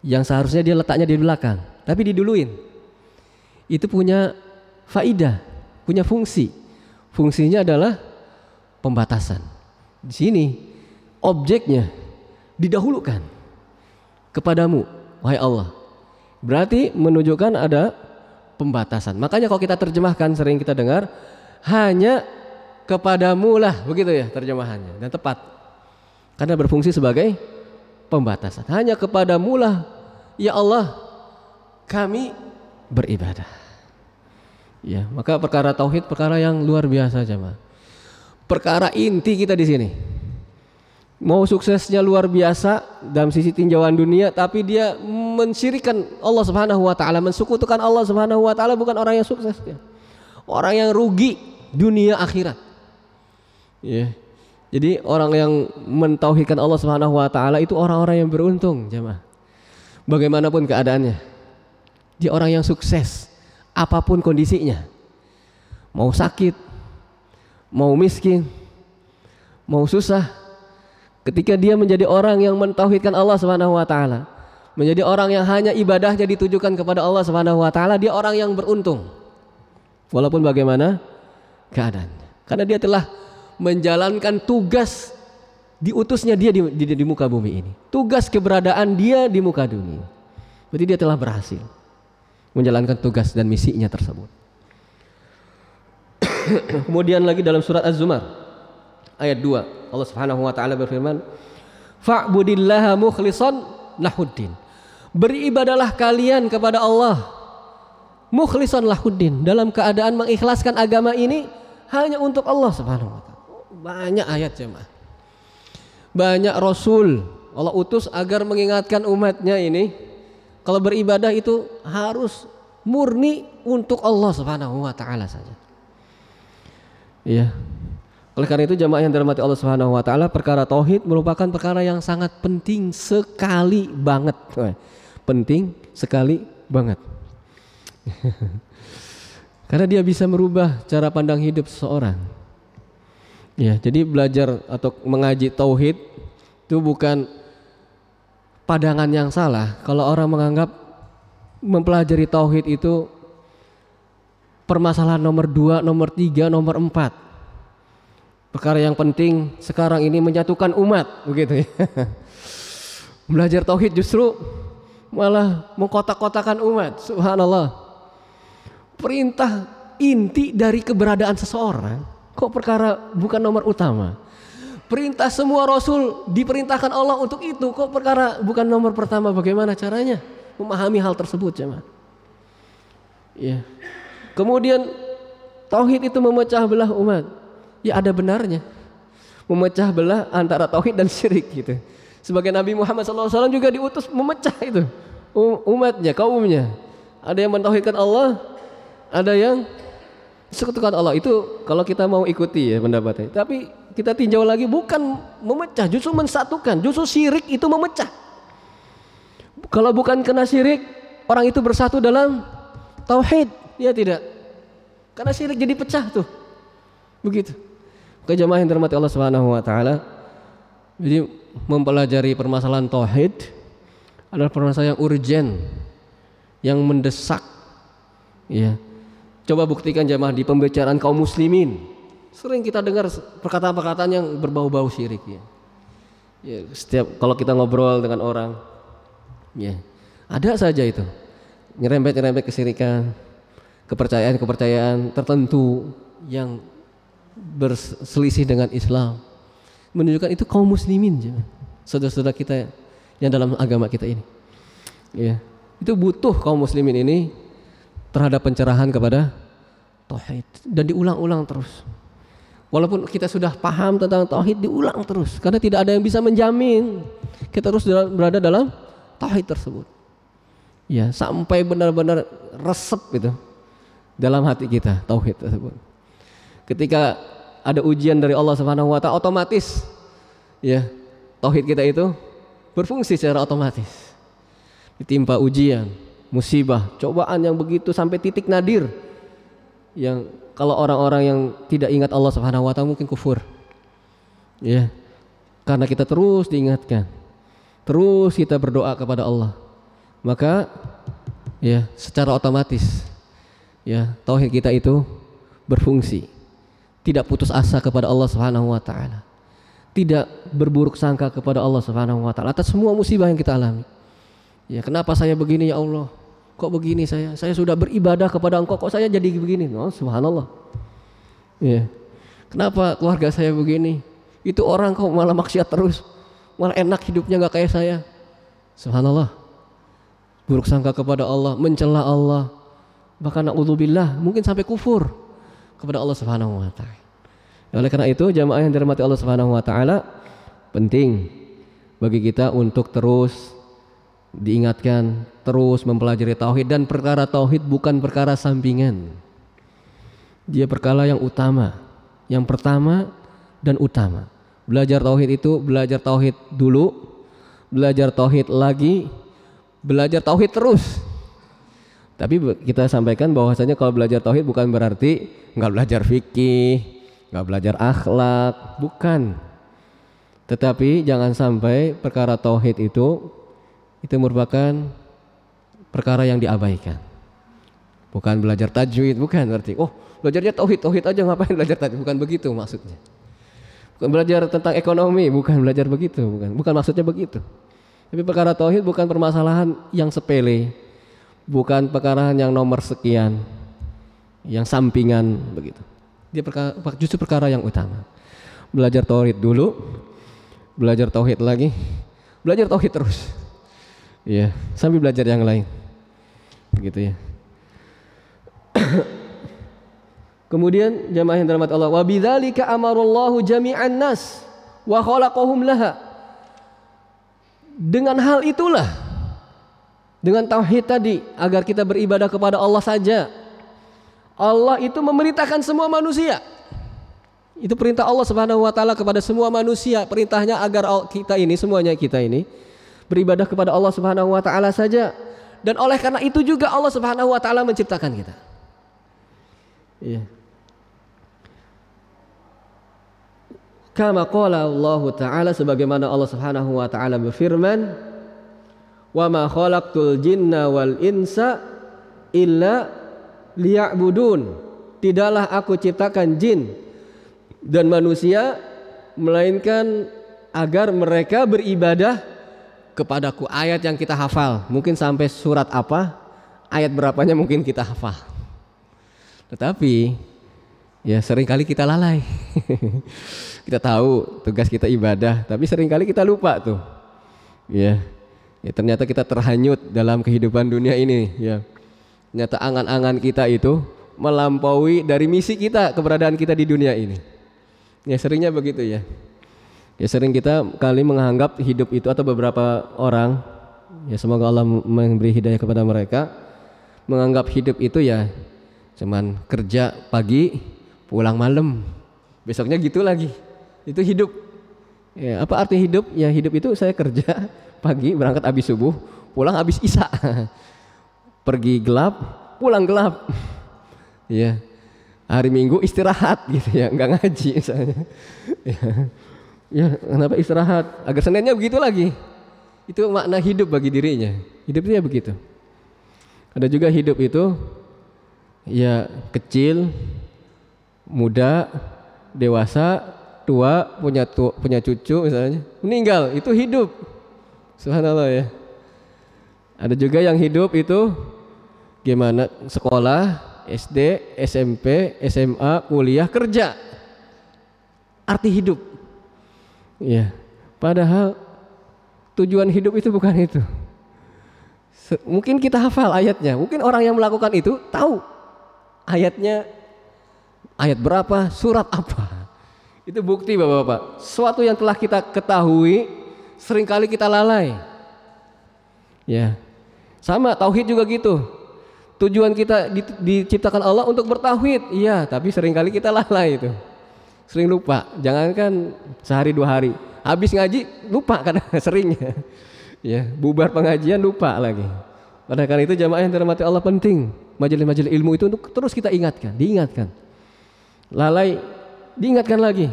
[SPEAKER 1] yang seharusnya dia letaknya di belakang, tapi diduluin. Itu punya faidah, punya fungsi. Fungsinya adalah pembatasan. Di sini objeknya didahulukan kepadamu, wahai Allah. Berarti menunjukkan ada pembatasan. Makanya kalau kita terjemahkan, sering kita dengar hanya kepadamu lah, begitu ya terjemahannya, dan tepat. Karena berfungsi sebagai pembatasan. Hanya kepadamu lah ya Allah kami beribadah. Ya, maka perkara tauhid perkara yang luar biasa jemaah. Perkara inti kita di sini. Mau suksesnya luar biasa dalam sisi tinjauan dunia, tapi dia mensyirikan Allah Subhanahu wa taala, mensekutukan Allah Subhanahu wa taala, bukan orang yang sukses dia. Orang yang rugi dunia akhirat. Ya. Jadi orang yang mentauhidkan Allah Subhanahu wa taala itu orang-orang yang beruntung, jemaah. Bagaimanapun keadaannya. Dia orang yang sukses apapun kondisinya. Mau sakit, mau miskin, mau susah, ketika dia menjadi orang yang mentauhidkan Allah Subhanahu wa taala, menjadi orang yang hanya ibadahnya ditujukan kepada Allah Subhanahu wa taala, dia orang yang beruntung. Walaupun bagaimana keadaannya. Karena dia telah menjalankan tugas diutusnya dia di muka bumi ini. Tugas keberadaan dia di muka dunia. Berarti dia telah berhasil menjalankan tugas dan misinya tersebut. Kemudian lagi dalam surat Az-Zumar ayat 2 Allah Subhanahu wa taala berfirman, "Fa'budillaha mukhlishan lahuddin." Beribadalah kalian kepada Allah mukhlishan lahuddin, dalam keadaan mengikhlaskan agama ini hanya untuk Allah Subhanahu wa taala. Banyak ayat jemaah. Banyak rasul Allah utus agar mengingatkan umatnya ini kalau beribadah itu harus murni untuk Allah Subhanahu wa taala saja. Iya. Oleh karena itu jamaah yang dirahmati Allah Subhanahu wa taala, perkara tauhid merupakan perkara yang sangat penting sekali banget. Penting sekali banget. Karena dia bisa merubah cara pandang hidup seseorang. Ya, jadi belajar atau mengaji tauhid itu bukan pandangan yang salah. Kalau orang menganggap mempelajari tauhid itu permasalahan nomor 2, nomor 3, nomor 4. Perkara yang penting sekarang ini menyatukan umat, begitu ya. Belajar tauhid justru malah mengkotak-kotakan umat. Subhanallah. Perintah inti dari keberadaan seseorang kok perkara bukan nomor utama. Perintah semua rasul diperintahkan Allah untuk itu, kok perkara bukan nomor pertama. Bagaimana caranya memahami hal tersebut, jemaah? Ya. Kemudian tauhid itu memecah belah umat. Ya ada benarnya. Memecah belah antara tauhid dan syirik gitu. Sebagai Nabi Muhammad SAW juga diutus memecah itu umatnya, kaumnya. Ada yang mentauhidkan Allah, ada yang sekutukan Allah. Itu kalau kita mau ikuti ya pendapatnya. Tapi kita tinjau lagi, bukan memecah, justru mensatukan. Justru syirik itu memecah. Kalau bukan kena syirik, orang itu bersatu dalam tauhid, ya tidak. Karena syirik jadi pecah tuh. Begitu. Jemaah yang dirahmati Allah Subhanahu wa taala, jadi mempelajari permasalahan tauhid adalah permasalahan yang urgen, yang mendesak. Ya. Coba buktikan jemaah di pembicaraan kaum muslimin. Sering kita dengar perkataan-perkataan yang berbau-bau syirik ya. Ya, setiap kalau kita ngobrol dengan orang, ya, ada saja itu. Nyerempet-nyerempet kesyirikan, kepercayaan-kepercayaan tertentu yang berselisih dengan Islam, menunjukkan itu kaum muslimin, saudara-saudara kita yang dalam agama kita ini. Ya, itu butuh kaum muslimin ini terhadap pencerahan kepada tauhid dan diulang-ulang terus. Walaupun kita sudah paham tentang tauhid, diulang terus karena tidak ada yang bisa menjamin kita terus berada dalam tauhid tersebut. Ya, sampai benar-benar resep itu dalam hati kita tauhid tersebut. Ketika ada ujian dari Allah Subhanahu wa taala, otomatis ya tauhid kita itu berfungsi secara otomatis. Ditimpa ujian, musibah, cobaan yang begitu sampai titik nadir, yang kalau orang-orang yang tidak ingat Allah Subhanahu wa taala mungkin kufur. Ya. Karena kita terus diingatkan, terus kita berdoa kepada Allah, maka ya secara otomatis ya tauhid kita itu berfungsi. Tidak putus asa kepada Allah Subhanahu wa taala. Tidak berburuk sangka kepada Allah Subhanahu wa taala atas semua musibah yang kita alami. Ya, kenapa saya begini ya Allah? Kok begini saya? Saya sudah beribadah kepada Engkau, kok saya jadi begini? Oh, subhanallah. Ya. Kenapa keluarga saya begini? Itu orang kok malah maksiat terus. Malah enak hidupnya enggak kayak saya. Subhanallah. Buruk sangka kepada Allah, mencela Allah. Bahkan na'udzubillah, mungkin sampai kufur kepada Allah Subhanahu wa taala. Oleh karena itu jamaah yang dirahmati Allah Subhanahu wa taala, penting bagi kita untuk terus diingatkan, terus mempelajari tauhid, dan perkara tauhid bukan perkara sampingan. Dia perkara yang utama, yang pertama dan utama. Belajar tauhid itu belajar tauhid dulu, belajar tauhid lagi, belajar tauhid terus. Tapi kita sampaikan bahwasanya kalau belajar tauhid bukan berarti nggak belajar fikih, nggak belajar akhlak, bukan. Tetapi jangan sampai perkara tauhid itu merupakan perkara yang diabaikan. Bukan belajar tajwid, bukan berarti belajarnya tauhid aja, ngapain belajar tajwid, bukan begitu maksudnya. Bukan belajar tentang ekonomi, bukan belajar begitu, bukan maksudnya begitu. Tapi perkara tauhid bukan permasalahan yang sepele, bukan perkara yang nomor sekian, yang sampingan begitu. Dia justru perkara yang utama. Belajar tauhid dulu, belajar tauhid lagi, belajar tauhid terus. Ya, sambil belajar yang lain. Begitu ya. Kemudian jamaah yang dirahmati Allah, wa bidzalika amarallahu jami'an nas wa khalaqahum laha. Dengan hal itulah, dengan tauhid tadi, agar kita beribadah kepada Allah saja, Allah itu memerintahkan semua manusia. Itu perintah Allah Subhanahu wa taala kepada semua manusia. Perintahnya agar kita ini, semuanya kita ini beribadah kepada Allah Subhanahu wa taala saja. Dan oleh karena itu juga Allah Subhanahu wa taala menciptakan kita. Iya. Kama qala Allah taala, sebagaimana Allah Subhanahu wa taala berfirman, "Wa ma khalaqtul jinna wal insa illa liya'budun." Tidaklah aku ciptakan jin dan manusia melainkan agar mereka beribadah kepadaku. Ayat yang kita hafal, mungkin sampai surat apa, ayat berapanya mungkin kita hafal. Tetapi ya seringkali kita lalai. Kita tahu tugas kita ibadah, tapi seringkali kita lupa tuh. Ya, ternyata kita terhanyut dalam kehidupan dunia ini. Ya, ternyata angan-angan kita itu melampaui dari misi kita, keberadaan kita di dunia ini. Ya seringnya begitu ya. Ya sering kita kali menganggap hidup itu, atau beberapa orang, ya semoga Allah memberi hidayah kepada mereka, menganggap hidup itu ya cuman kerja pagi pulang malam, besoknya gitu lagi. Itu hidup. Ya, apa arti hidup? Ya hidup itu saya kerja pagi, berangkat habis subuh, pulang habis isya. Pergi gelap, pulang gelap. Ya. Hari Minggu istirahat gitu ya, nggak ngaji misalnya. Ya, kenapa istirahat? Agar Seninnya begitu lagi. Itu makna hidup bagi dirinya. Hidup itu ya begitu. Ada juga hidup itu ya kecil, muda, dewasa, tua, punya cucu misalnya, meninggal, itu hidup. Subhanallah ya. Ada juga yang hidup itu gimana? Sekolah, SD, SMP, SMA, kuliah, kerja. Arti hidup. Ya, padahal tujuan hidup itu bukan itu. Mungkin kita hafal ayatnya, mungkin orang yang melakukan itu tahu ayatnya, ayat berapa, surat apa. Itu bukti Bapak-bapak, sesuatu yang telah kita ketahui seringkali kita lalai. Ya, sama tauhid juga gitu. Tujuan kita diciptakan Allah untuk bertauhid, iya, tapi seringkali kita lalai itu, sering lupa. Jangankan sehari dua hari, habis ngaji lupa karena seringnya. Ya, bubar pengajian lupa lagi. Oleh karena itu jamaah yang dirahmati Allah, penting majelis-majelis ilmu itu untuk terus kita diingatkan. Lalai, diingatkan lagi.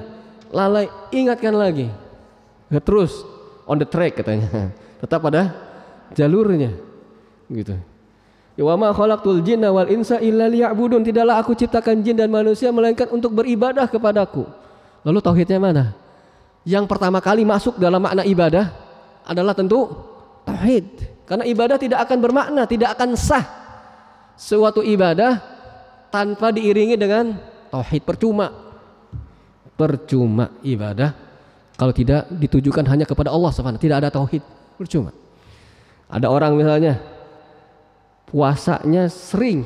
[SPEAKER 1] Lalai, ingatkan lagi. Terus on the track katanya, tetap pada jalurnya, gitu. Wa ma khalaqtul jinna wal insa illa liya'budun. Tidaklah aku ciptakan jin dan manusia melainkan untuk beribadah kepadaku. Lalu tauhidnya mana? Yang pertama kali masuk dalam makna ibadah adalah tentu tauhid. Karena ibadah tidak akan bermakna, tidak akan sah suatu ibadah tanpa diiringi dengan tauhid. Percuma ibadah kalau tidak ditujukan hanya kepada Allah Subhanahu, tidak ada tauhid, percuma. Ada orang misalnya puasanya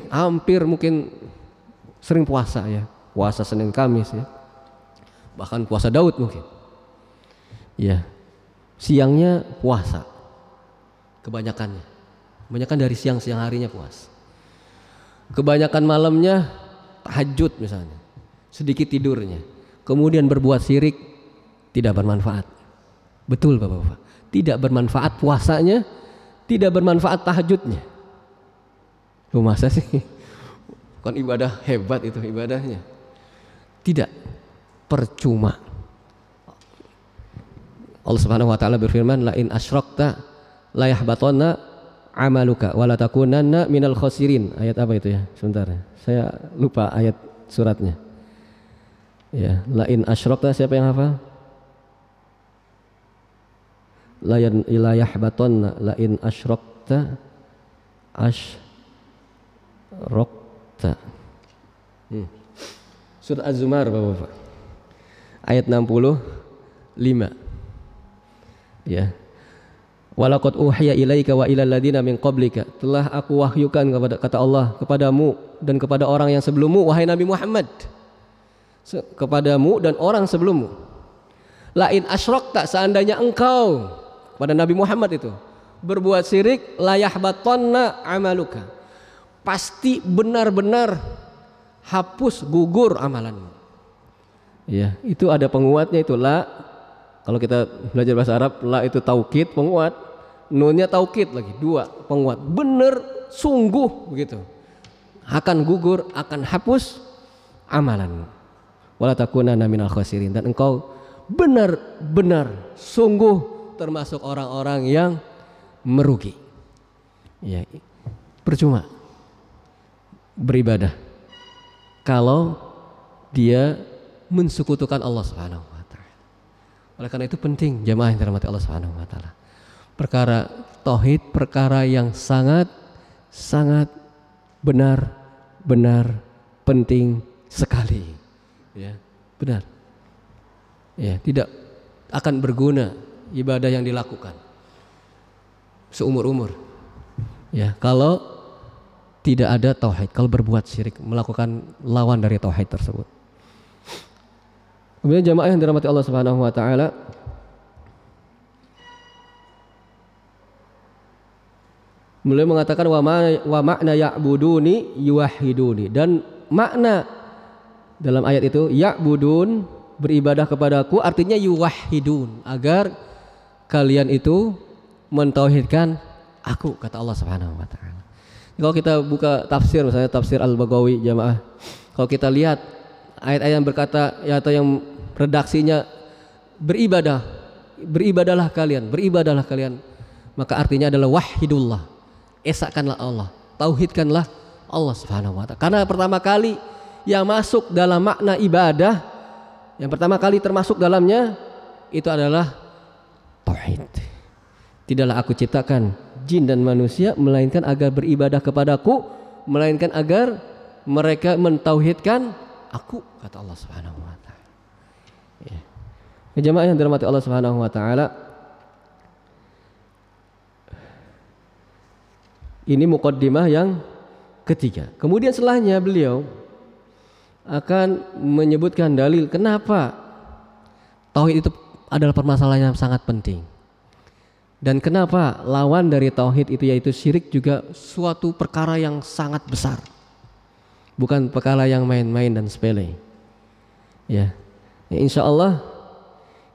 [SPEAKER 1] hampir mungkin sering puasa ya, puasa Senin Kamis ya, bahkan puasa Daud mungkin ya, siangnya puasa kebanyakan dari siang harinya puasa, kebanyakan malamnya tahajud misalnya, sedikit tidurnya, kemudian berbuat syirik, tidak bermanfaat. Betul Bapak-bapak, tidak bermanfaat puasanya, tidak bermanfaat tahajudnya. Masa sih? Kan ibadah hebat itu ibadahnya. Tidak, percuma. Allah Subhanahu wa taala berfirman, la in asyrakta la yahbatanna amaluka wa la takunanna minal khasirin. Ayat apa itu ya? Sebentar. Saya lupa ayat suratnya. Ya, la in asyrakta, siapa yang hafal? La yahbatanna, la in asyrakta Rokta. Surat Az-Zumar Bapak-bapak, ayat 65. Ya, Walaqad uhiya ilaika wa ilal ladina min qablika, telah aku wahyukan kepada, kata Allah, kepadamu dan kepada orang yang sebelummu wahai Nabi Muhammad, kepadamu dan orang sebelummu. La in asyrakta, seandainya engkau, pada Nabi Muhammad itu, berbuat syirik, la yahbatanna amaluka, pasti benar-benar hapus gugur amalanmu. Ya, itu ada penguatnya itu la. Kalau kita belajar bahasa Arab, la itu taukid, penguat, nunnya taukid lagi, dua penguat, benar, sungguh begitu, akan gugur, akan hapus amalanmu. Wala takunanna minal khasirin, dan engkau benar-benar sungguh termasuk orang-orang yang merugi. Ya, percuma beribadah kalau dia mensekutukan Allah Subhanahu wa taala. Oleh karena itu penting jamaah yang dirahmati Allah Subhanahu wa taala. Perkara tauhid perkara yang sangat benar penting sekali. Ya, benar. Ya, tidak akan berguna ibadah yang dilakukan seumur-umur. Ya, kalau tidak ada tauhid, kalau berbuat syirik, melakukan lawan dari tauhid tersebut. Kemudian jamaah yang dirahmati Allah Subhanahu wa taala, beliau mengatakan wa makna ya'buduni yuwahhiduni, dan makna dalam ayat itu ya'budun, beribadah kepadaku, artinya yuwahhidun, agar kalian itu mentauhidkan aku, kata Allah Subhanahu wa taala. Kalau kita buka tafsir, misalnya tafsir Al-Baghawi jamaah, kalau kita lihat ayat-ayat yang berkata ya, atau yang redaksinya beribadahlah kalian, maka artinya adalah wahidullah, esakkanlah Allah, tauhidkanlah Allah Subhanahu wa taala. Karena pertama kali yang masuk dalam makna ibadah, yang pertama kali termasuk dalamnya itu adalah tauhid. Tidaklah aku ciptakan jin dan manusia melainkan agar beribadah kepadaku, melainkan agar mereka mentauhidkan aku, kata Allah Subhanahu wa taala. Ya. Jemaah yang dirahmati Allah Subhanahu wa taala, ini muqaddimah yang ketiga. Kemudian setelahnya beliau akan menyebutkan dalil kenapa tauhid itu adalah permasalahan yang sangat penting. Dan kenapa lawan dari tauhid itu yaitu syirik juga suatu perkara yang sangat besar. Bukan perkara yang main-main dan sepele. Ya. Insya Allah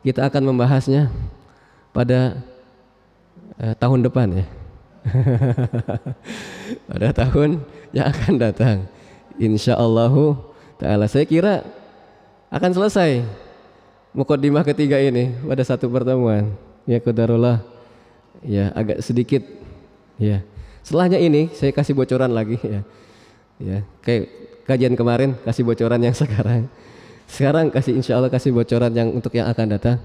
[SPEAKER 1] kita akan membahasnya pada tahun depan ya. Pada tahun yang akan datang. Insya Allah Ta'ala, saya kira akan selesai muqaddimah ketiga ini pada satu pertemuan. Ya qadarullah. Ya, agak sedikit ya. Setelahnya ini saya kasih bocoran lagi ya. Ya, kayak kajian kemarin kasih bocoran yang sekarang. Sekarang kasih, insya Allah kasih bocoran yang untuk yang akan datang.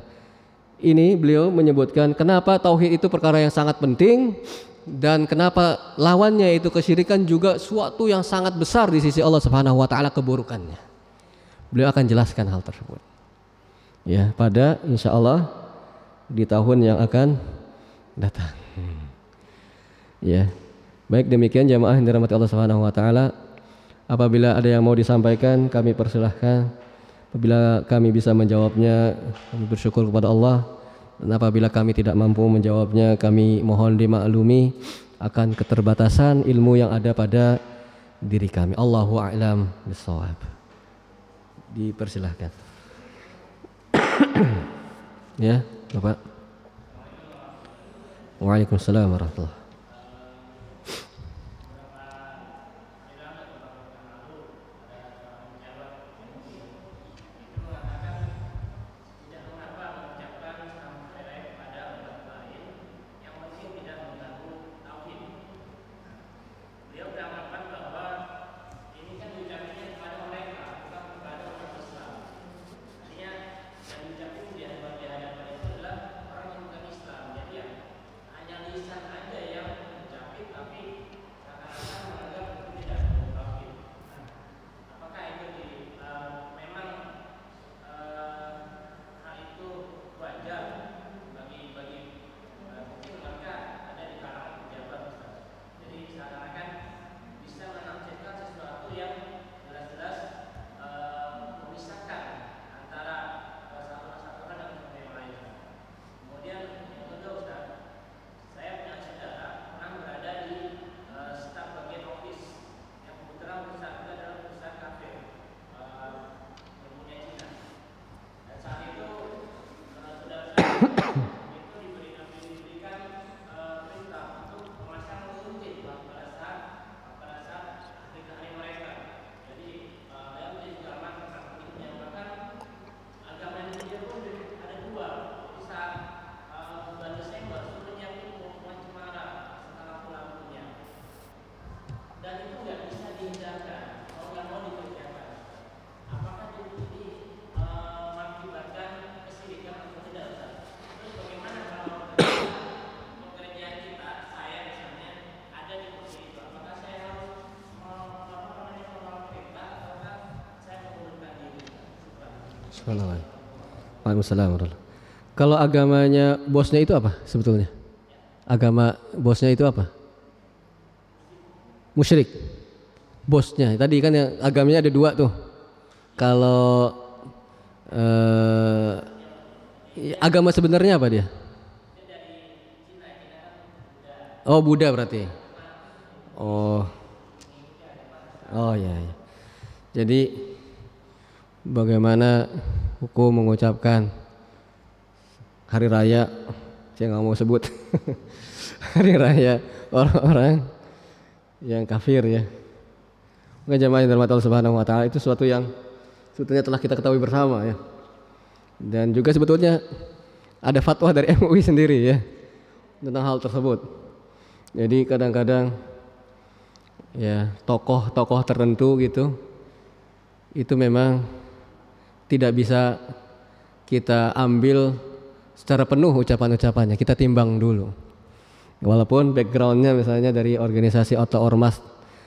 [SPEAKER 1] Ini beliau menyebutkan kenapa tauhid itu perkara yang sangat penting, dan kenapa lawannya itu kesyirikan juga suatu yang sangat besar di sisi Allah Subhanahu wa taala keburukannya. Beliau akan jelaskan hal tersebut. Ya, pada insya Allah di tahun yang akan datang. Ya. Baik, demikian jamaah yang dirahmati Allah Subhanahu wa taala. Apabila ada yang mau disampaikan, kami persilahkan. Apabila kami bisa menjawabnya, kami bersyukur kepada Allah. Dan apabila kami tidak mampu menjawabnya, kami mohon dimaklumi akan keterbatasan ilmu yang ada pada diri kami. Allahu a'lam bishawab. Dipersilahkan. Ya, Bapak. Waalaikumsalam warahmatullahi.
[SPEAKER 2] Hanya lisan aja yang
[SPEAKER 1] Subhanallah. Waalaikumsalam. Kalau agamanya bosnya itu apa sebetulnya? Agama bosnya itu apa? Musyrik. Bosnya. Tadi kan yang agamanya ada dua tuh. Kalau agama sebenarnya apa dia? Oh, Buddha berarti. Oh. Oh ya. Jadi bagaimana hukum mengucapkan hari raya, saya nggak mau sebut hari raya orang-orang yang kafir ya. Maka jamaah yang dirahmati Allah Subhanahu wa taala itu sesuatu yang sebetulnya telah kita ketahui bersama ya. Dan juga sebetulnya ada fatwa dari MUI sendiri ya tentang hal tersebut. Jadi kadang-kadang ya tokoh-tokoh tertentu gitu itu memang tidak bisa kita ambil secara penuh ucapan-ucapannya, kita timbang dulu. Walaupun backgroundnya misalnya dari organisasi atau ormas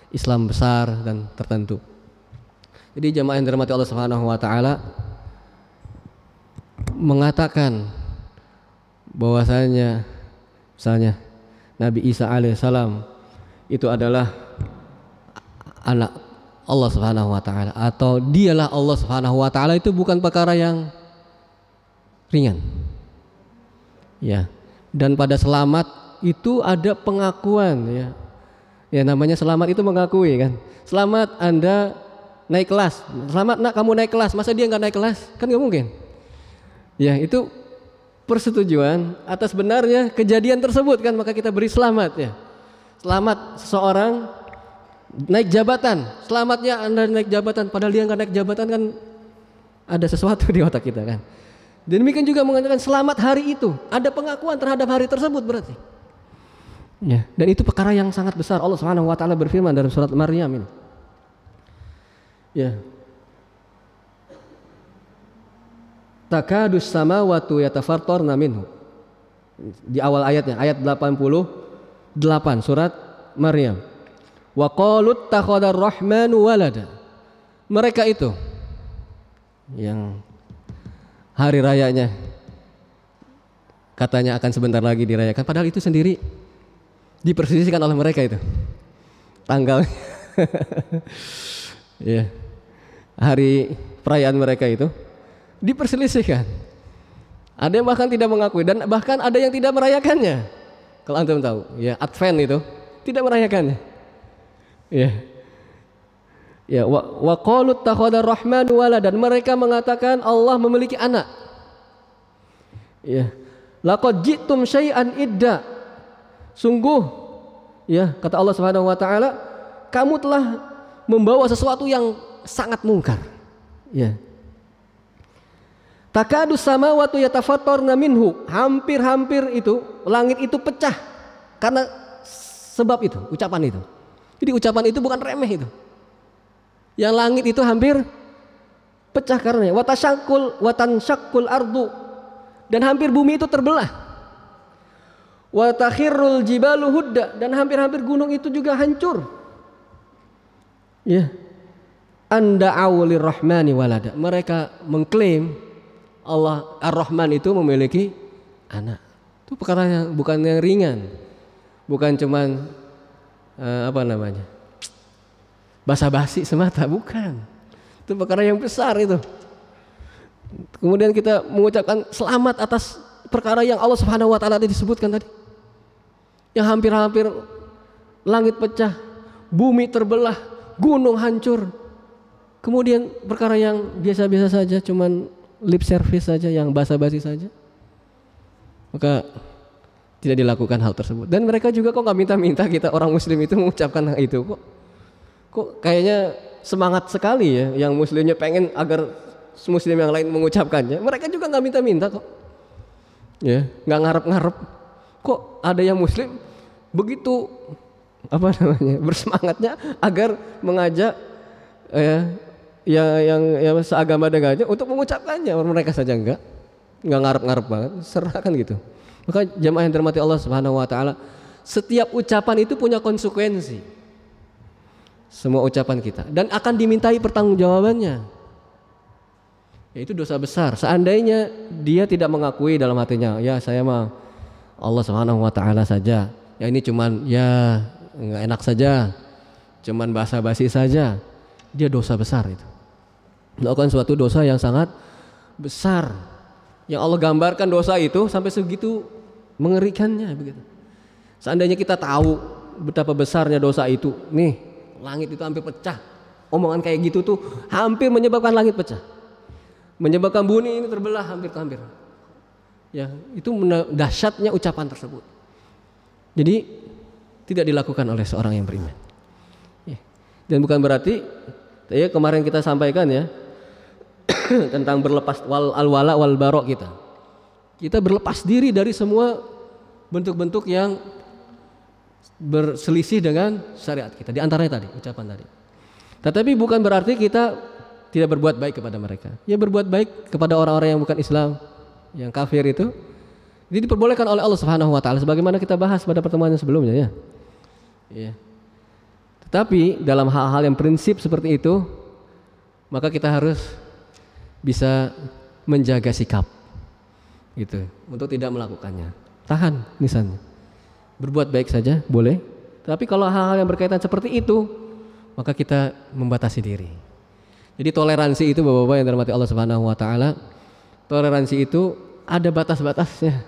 [SPEAKER 1] Islam besar dan tertentu. Jadi jamaah yang dirahmati Allah Subhanahu wa taala mengatakan bahwasanya misalnya Nabi Isa alaihissalam itu adalah anak Allah Subhanahu wa taala atau dialah Allah Subhanahu wa taala itu bukan perkara yang ringan. Ya. Dan pada selamat itu ada pengakuan ya. Ya namanya selamat itu mengakui kan. Selamat Anda naik kelas. Selamat nak kamu naik kelas. Masa dia nggak naik kelas? Kan nggak mungkin. Ya itu persetujuan atas benarnya kejadian tersebut kan, maka kita beri selamat ya. Selamat seseorang naik jabatan. Selamatnya Anda naik jabatan. Padahal dia nggak naik jabatan kan, ada sesuatu di otak kita kan. Demikian juga mengatakan selamat hari itu. Ada pengakuan terhadap hari tersebut berarti. Ya, dan itu perkara yang sangat besar. Allah Subhanahu wa taala berfirman dalam surat Maryam ini. Ya. Takadus samawati yatafattarna minhu. Di awal ayatnya, ayat 88 surat Maryam. Wa qalut takhadar rahmanu walada. Mereka itu yang hari rayanya katanya akan sebentar lagi dirayakan, padahal itu sendiri diperselisihkan oleh mereka itu tanggalnya. Ya, hari perayaan mereka itu diperselisihkan. Ada yang bahkan tidak mengakui dan bahkan ada yang tidak merayakannya. Kalau antum tahu, ya Advent itu tidak merayakannya. Ya. Ya, wa qalut takhadar rahmanu walada, dan mereka mengatakan Allah memiliki anak. Ya. Laqad ji'tum syai'an idda. Sungguh ya, kata Allah Subhanahu wa taala, kamu telah membawa sesuatu yang sangat mungkar. Ya. Takadus samawati yatafattarna minhu. Hampir-hampir itu langit itu pecah karena sebab itu, ucapan itu. Jadi ucapan itu bukan remeh itu. Yang langit itu hampir pecah karenanya. Watansyakul ardu, dan hampir bumi itu terbelah. Wa takhirrul jibalu hudda, dan hampir-hampir gunung itu juga hancur. Ya. Anda awlir rahmani walada. Mereka mengklaim Allah Ar-Rahman itu memiliki anak. Itu perkara yang bukan yang ringan. Bukan cuman basa-basi semata, bukan. Itu perkara yang besar itu. Kemudian kita mengucapkan selamat atas perkara yang Allah Subhanahu wa taala tadi disebutkan tadi. Yang hampir-hampir langit pecah, bumi terbelah, gunung hancur. Kemudian perkara yang biasa-biasa saja, cuman lip service saja, yang basa-basi saja. Maka tidak dilakukan hal tersebut. Dan mereka juga kok nggak minta-minta kita orang muslim itu mengucapkan hal itu kok kayaknya semangat sekali ya, yang muslimnya pengen agar muslim yang lain mengucapkannya. Mereka juga nggak minta-minta kok. Ya, nggak ngarep-ngarep. Kok ada yang muslim begitu bersemangatnya agar mengajak yang seagama dengannya untuk mengucapkannya. Mereka saja nggak ngarep-ngarep banget, serahkan gitu. Maka jamaah yang dirahmati Allah Subhanahu wa taala, setiap ucapan itu punya konsekuensi. Semua ucapan kita, dan akan dimintai pertanggungjawabannya. Yaitu dosa besar. Seandainya dia tidak mengakui dalam hatinya, ya saya mah Allah Subhanahu wa taala saja. Ya ini cuman ya enggak enak saja. Cuman basa-basi saja. Dia dosa besar itu. Melakukan suatu dosa yang sangat besar. Yang Allah gambarkan dosa itu sampai segitu mengerikannya begitu. Seandainya kita tahu betapa besarnya dosa itu, nih langit itu hampir pecah. Omongan kayak gitu tuh hampir menyebabkan langit pecah. Menyebabkan bumi ini terbelah hampir-hampir. Ya, itu dahsyatnya ucapan tersebut. Jadi tidak dilakukan oleh seorang yang beriman. Ya. Dan bukan berarti ya kemarin kita sampaikan ya tentang berlepas al-wala wal barok kita. Kita berlepas diri dari semua bentuk-bentuk yang berselisih dengan syariat kita. Di antaranya tadi ucapan tadi. Tetapi bukan berarti kita tidak berbuat baik kepada mereka. Ya berbuat baik kepada orang-orang yang bukan Islam, yang kafir itu. Ini diperbolehkan oleh Allah Subhanahu wa taala sebagaimana kita bahas pada pertemuan yang sebelumnya ya. Ya. Tetapi dalam hal-hal yang prinsip seperti itu, maka kita harus bisa menjaga sikap. Gitu, untuk tidak melakukannya. Tahan misalnya. Berbuat baik saja boleh. Tapi kalau hal-hal yang berkaitan seperti itu, maka kita membatasi diri. Jadi toleransi itu Bapak-bapak yang dirahmati Allah Subhanahu wa taala, toleransi itu ada batas-batasnya.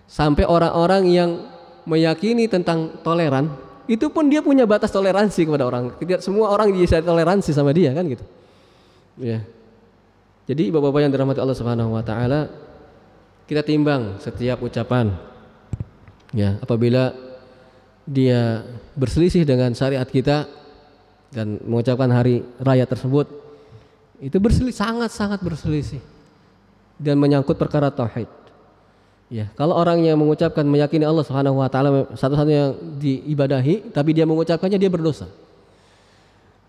[SPEAKER 1] Sampai orang-orang yang meyakini tentang toleran, itu pun dia punya batas toleransi kepada orang. Tidak semua orang bisa toleransi sama dia kan gitu. Ya. Jadi Bapak-bapak yang dirahmati Allah Subhanahu wa taala, kita timbang setiap ucapan. Ya, apabila dia berselisih dengan syariat kita dan mengucapkan hari raya tersebut, itu sangat-sangat berselisih dan menyangkut perkara tauhid. Ya, kalau orang yang mengucapkan meyakini Allah Subhanahu wa taala satu-satunya yang diibadahi, tapi dia mengucapkannya, dia berdosa.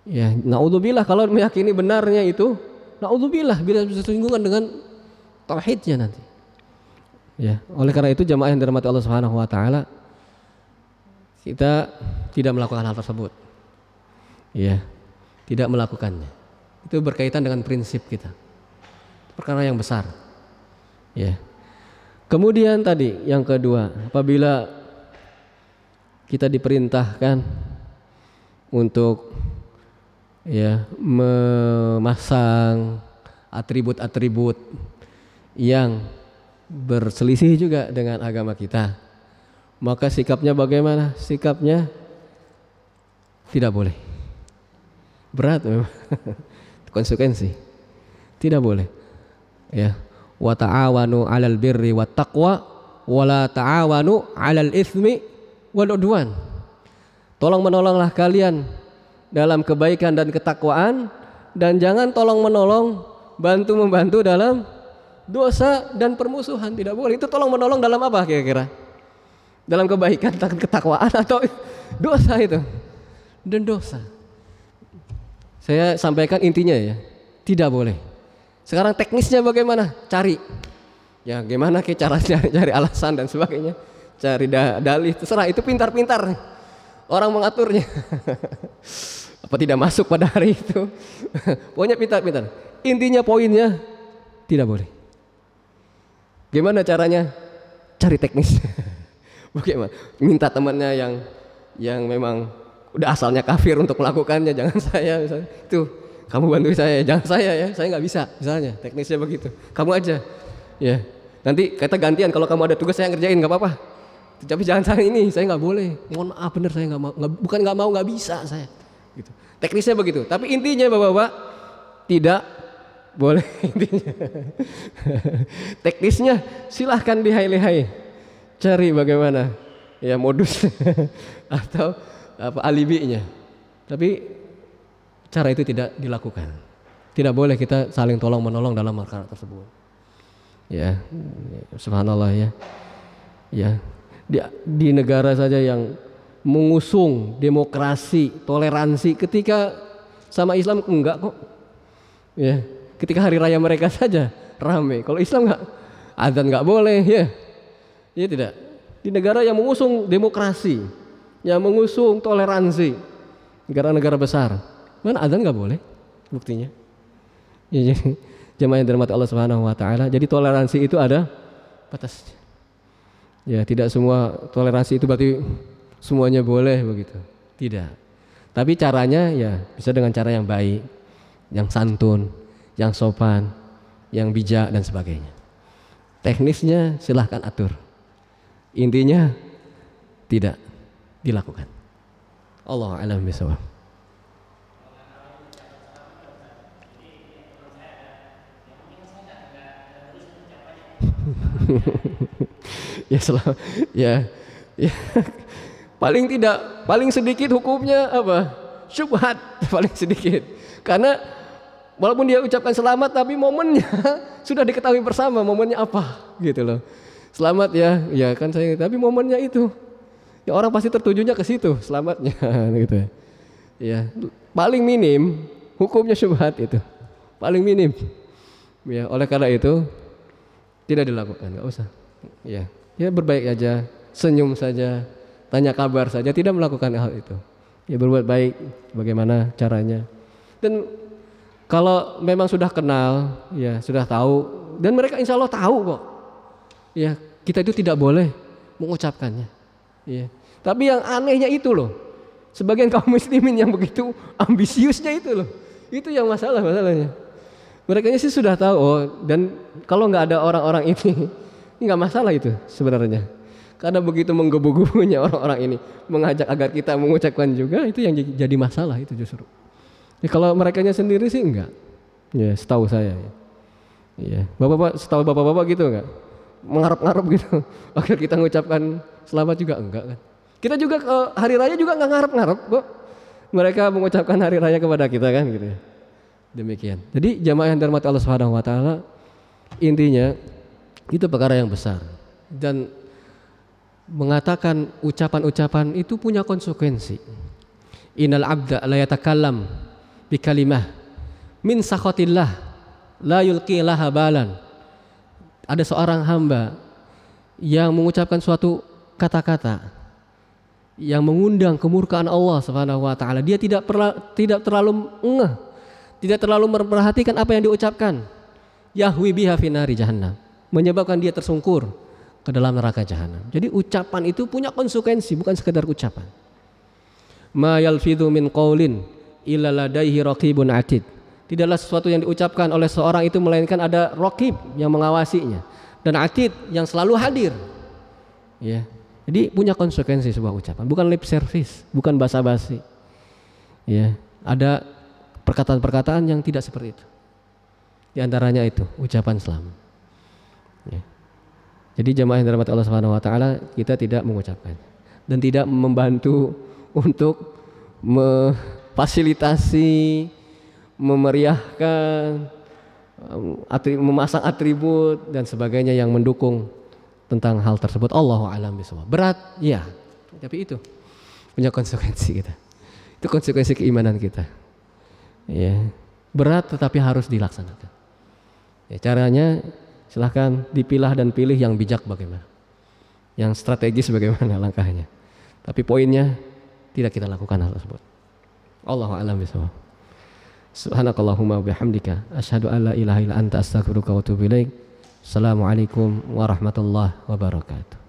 [SPEAKER 1] Ya, naudzubillah kalau meyakini benarnya itu, naudzubillah bila bersinggungan dengan tauhidnya nanti. Ya, oleh karena itu jamaah yang dirahmati Allah Subhanahu wa taala, kita tidak melakukan hal tersebut. Ya, tidak melakukannya. Itu berkaitan dengan prinsip kita. Perkara yang besar. Ya. Kemudian tadi yang kedua, apabila kita diperintahkan untuk ya memasang atribut-atribut yang berselisih juga dengan agama kita, maka sikapnya bagaimana? Sikapnya tidak boleh. Berat memang. Konsekuensi. Tidak boleh. Ya. Wa ta'awanu 'alal birri wat taqwa wa la ta'awanu 'alal itsmi wal 'udwan. Tolong menolonglah kalian dalam kebaikan dan ketakwaan, dan jangan tolong menolong, bantu membantu dalam dosa dan permusuhan. Tidak boleh. Itu tolong menolong dalam apa kira-kira? Dalam kebaikan dan ketakwaan atau dosa itu? Dan dosa. Saya sampaikan intinya ya, tidak boleh. Sekarang teknisnya bagaimana? Cari. Ya gimana ke cara cari alasan dan sebagainya. Cari dalih, terserah, itu pintar-pintar orang mengaturnya. Apa tidak masuk pada hari itu? Pokoknya pintar-pintar. Intinya poinnya tidak boleh. Gimana caranya? Cari teknis. Bagaimana? Minta temannya yang memang udah asalnya kafir untuk melakukannya, jangan saya misalnya. Itu kamu bantu saya, jangan saya ya, saya nggak bisa misalnya. Teknisnya begitu. Kamu aja. Ya. Nanti kita gantian, kalau kamu ada tugas saya ngerjain nggak apa-apa. Tapi jangan saya ini, saya nggak boleh. Mohon maaf bener saya nggak mau, bukan nggak mau, nggak bisa saya. Gitu. Teknisnya begitu. Tapi intinya bapak-bapak tidak boleh intinya. Teknisnya silahkan lihai-lihai, cari bagaimana ya modus atau apa alibinya. Tapi cara itu tidak dilakukan. Tidak boleh kita saling tolong menolong dalam perkara tersebut. Ya, subhanallah ya. Ya, di negara saja yang mengusung demokrasi, toleransi, ketika sama Islam enggak kok. Ya, ketika hari raya mereka saja ramai. Kalau Islam enggak, azan enggak boleh ya. Ya tidak. Di negara yang mengusung demokrasi, yang mengusung toleransi, negara-negara besar, mana azan nggak boleh, buktinya. Ya, jadi jamaah yang dirahmati Allah Subhanahu wa taala. Jadi toleransi itu ada batasnya. Ya, tidak semua toleransi itu berarti semuanya boleh begitu. Tidak. Tapi caranya ya bisa dengan cara yang baik, yang santun, yang sopan, yang bijak dan sebagainya. Teknisnya silahkan atur. Intinya tidak dilakukan. Allahu a'lam bishawab. Ya ya paling sedikit hukumnya apa? Syubhat paling sedikit. Karena walaupun dia ucapkan selamat tapi momennya sudah diketahui bersama momennya apa gitu loh. Selamat ya kan saya, tapi momennya itu. Ya orang pasti tertujunya ke situ selamatnya gitu ya. Ya, paling minim hukumnya syubhat itu. Paling minim. Ya, oleh karena itu tidak dilakukan, enggak usah. Ya, berbaik aja, senyum saja, tanya kabar saja, tidak melakukan hal itu. Ya berbuat baik bagaimana caranya. Dan kalau memang sudah kenal, ya sudah tahu, dan mereka insya Allah tahu kok. Ya, kita itu tidak boleh mengucapkannya. Ya. Tapi yang anehnya itu loh, sebagian kaum muslimin yang begitu ambisiusnya itu loh, itu yang masalahnya. Mereka sih sudah tahu, dan kalau nggak ada orang-orang ini nggak masalah itu sebenarnya. Karena begitu menggebu-gebunya orang-orang ini mengajak agar kita mengucapkan juga, itu yang jadi masalah itu justru. Ya, kalau mereka sendiri sih enggak. Ya, setahu saya. Ya, bapak-bapak, setahu bapak-bapak gitu enggak? Mengharap-ngarap gitu agar kita mengucapkan selamat juga enggak kan? Kita juga ke hari raya juga enggak ngarep-ngarep kok. Mereka mengucapkan hari raya kepada kita kan gitu ya. Demikian. Jadi jamaah yang dirahmati Allah Subhanahu wa taala, intinya itu perkara yang besar, dan mengatakan ucapan-ucapan itu punya konsekuensi. Innal abda la yatakallam bi kalimah min sakhatillah la yulqi laha balan. Ada seorang hamba yang mengucapkan suatu kata-kata yang mengundang kemurkaan Allah Subhanahu wa taala. Dia tidak terlalu tidak terlalu memperhatikan apa yang diucapkan. Yahwi biha fi nari jahannam, menyebabkan dia tersungkur ke dalam neraka jahanam. Jadi ucapan itu punya konsekuensi, bukan sekedar ucapan. Ma yalfidhu min qaulin illa ladaihi raqibun atid. Tidaklah sesuatu yang diucapkan oleh seorang itu melainkan ada raqib yang mengawasinya, dan atid yang selalu hadir. Ya. Jadi punya konsekuensi sebuah ucapan, bukan lip service, bukan basa-basi. Ya, ada perkataan-perkataan yang tidak seperti itu. Di antaranya itu ucapan selamat. Ya. Jadi jamaah yang dirahmati Allah Subhanahu wa taala, kita tidak mengucapkan dan tidak membantu untuk memfasilitasi, memeriahkan, memasang atribut dan sebagainya yang mendukung tentang hal tersebut. Allahu a'lam bishawab. Berat, ya, tapi itu punya konsekuensi kita. Itu konsekuensi keimanan kita. Ya, berat tetapi harus dilaksanakan. Ya, caranya silahkan dipilah dan pilih yang bijak bagaimana, yang strategis bagaimana langkahnya. Tapi poinnya tidak kita lakukan hal tersebut. Allahu a'lam bishawab. Subhanakallahumma bihamdika asyhadu an la ilaha illa anta astaghfiruka wa atubu ilaik. Assalamualaikum warahmatullahi wabarakatuh.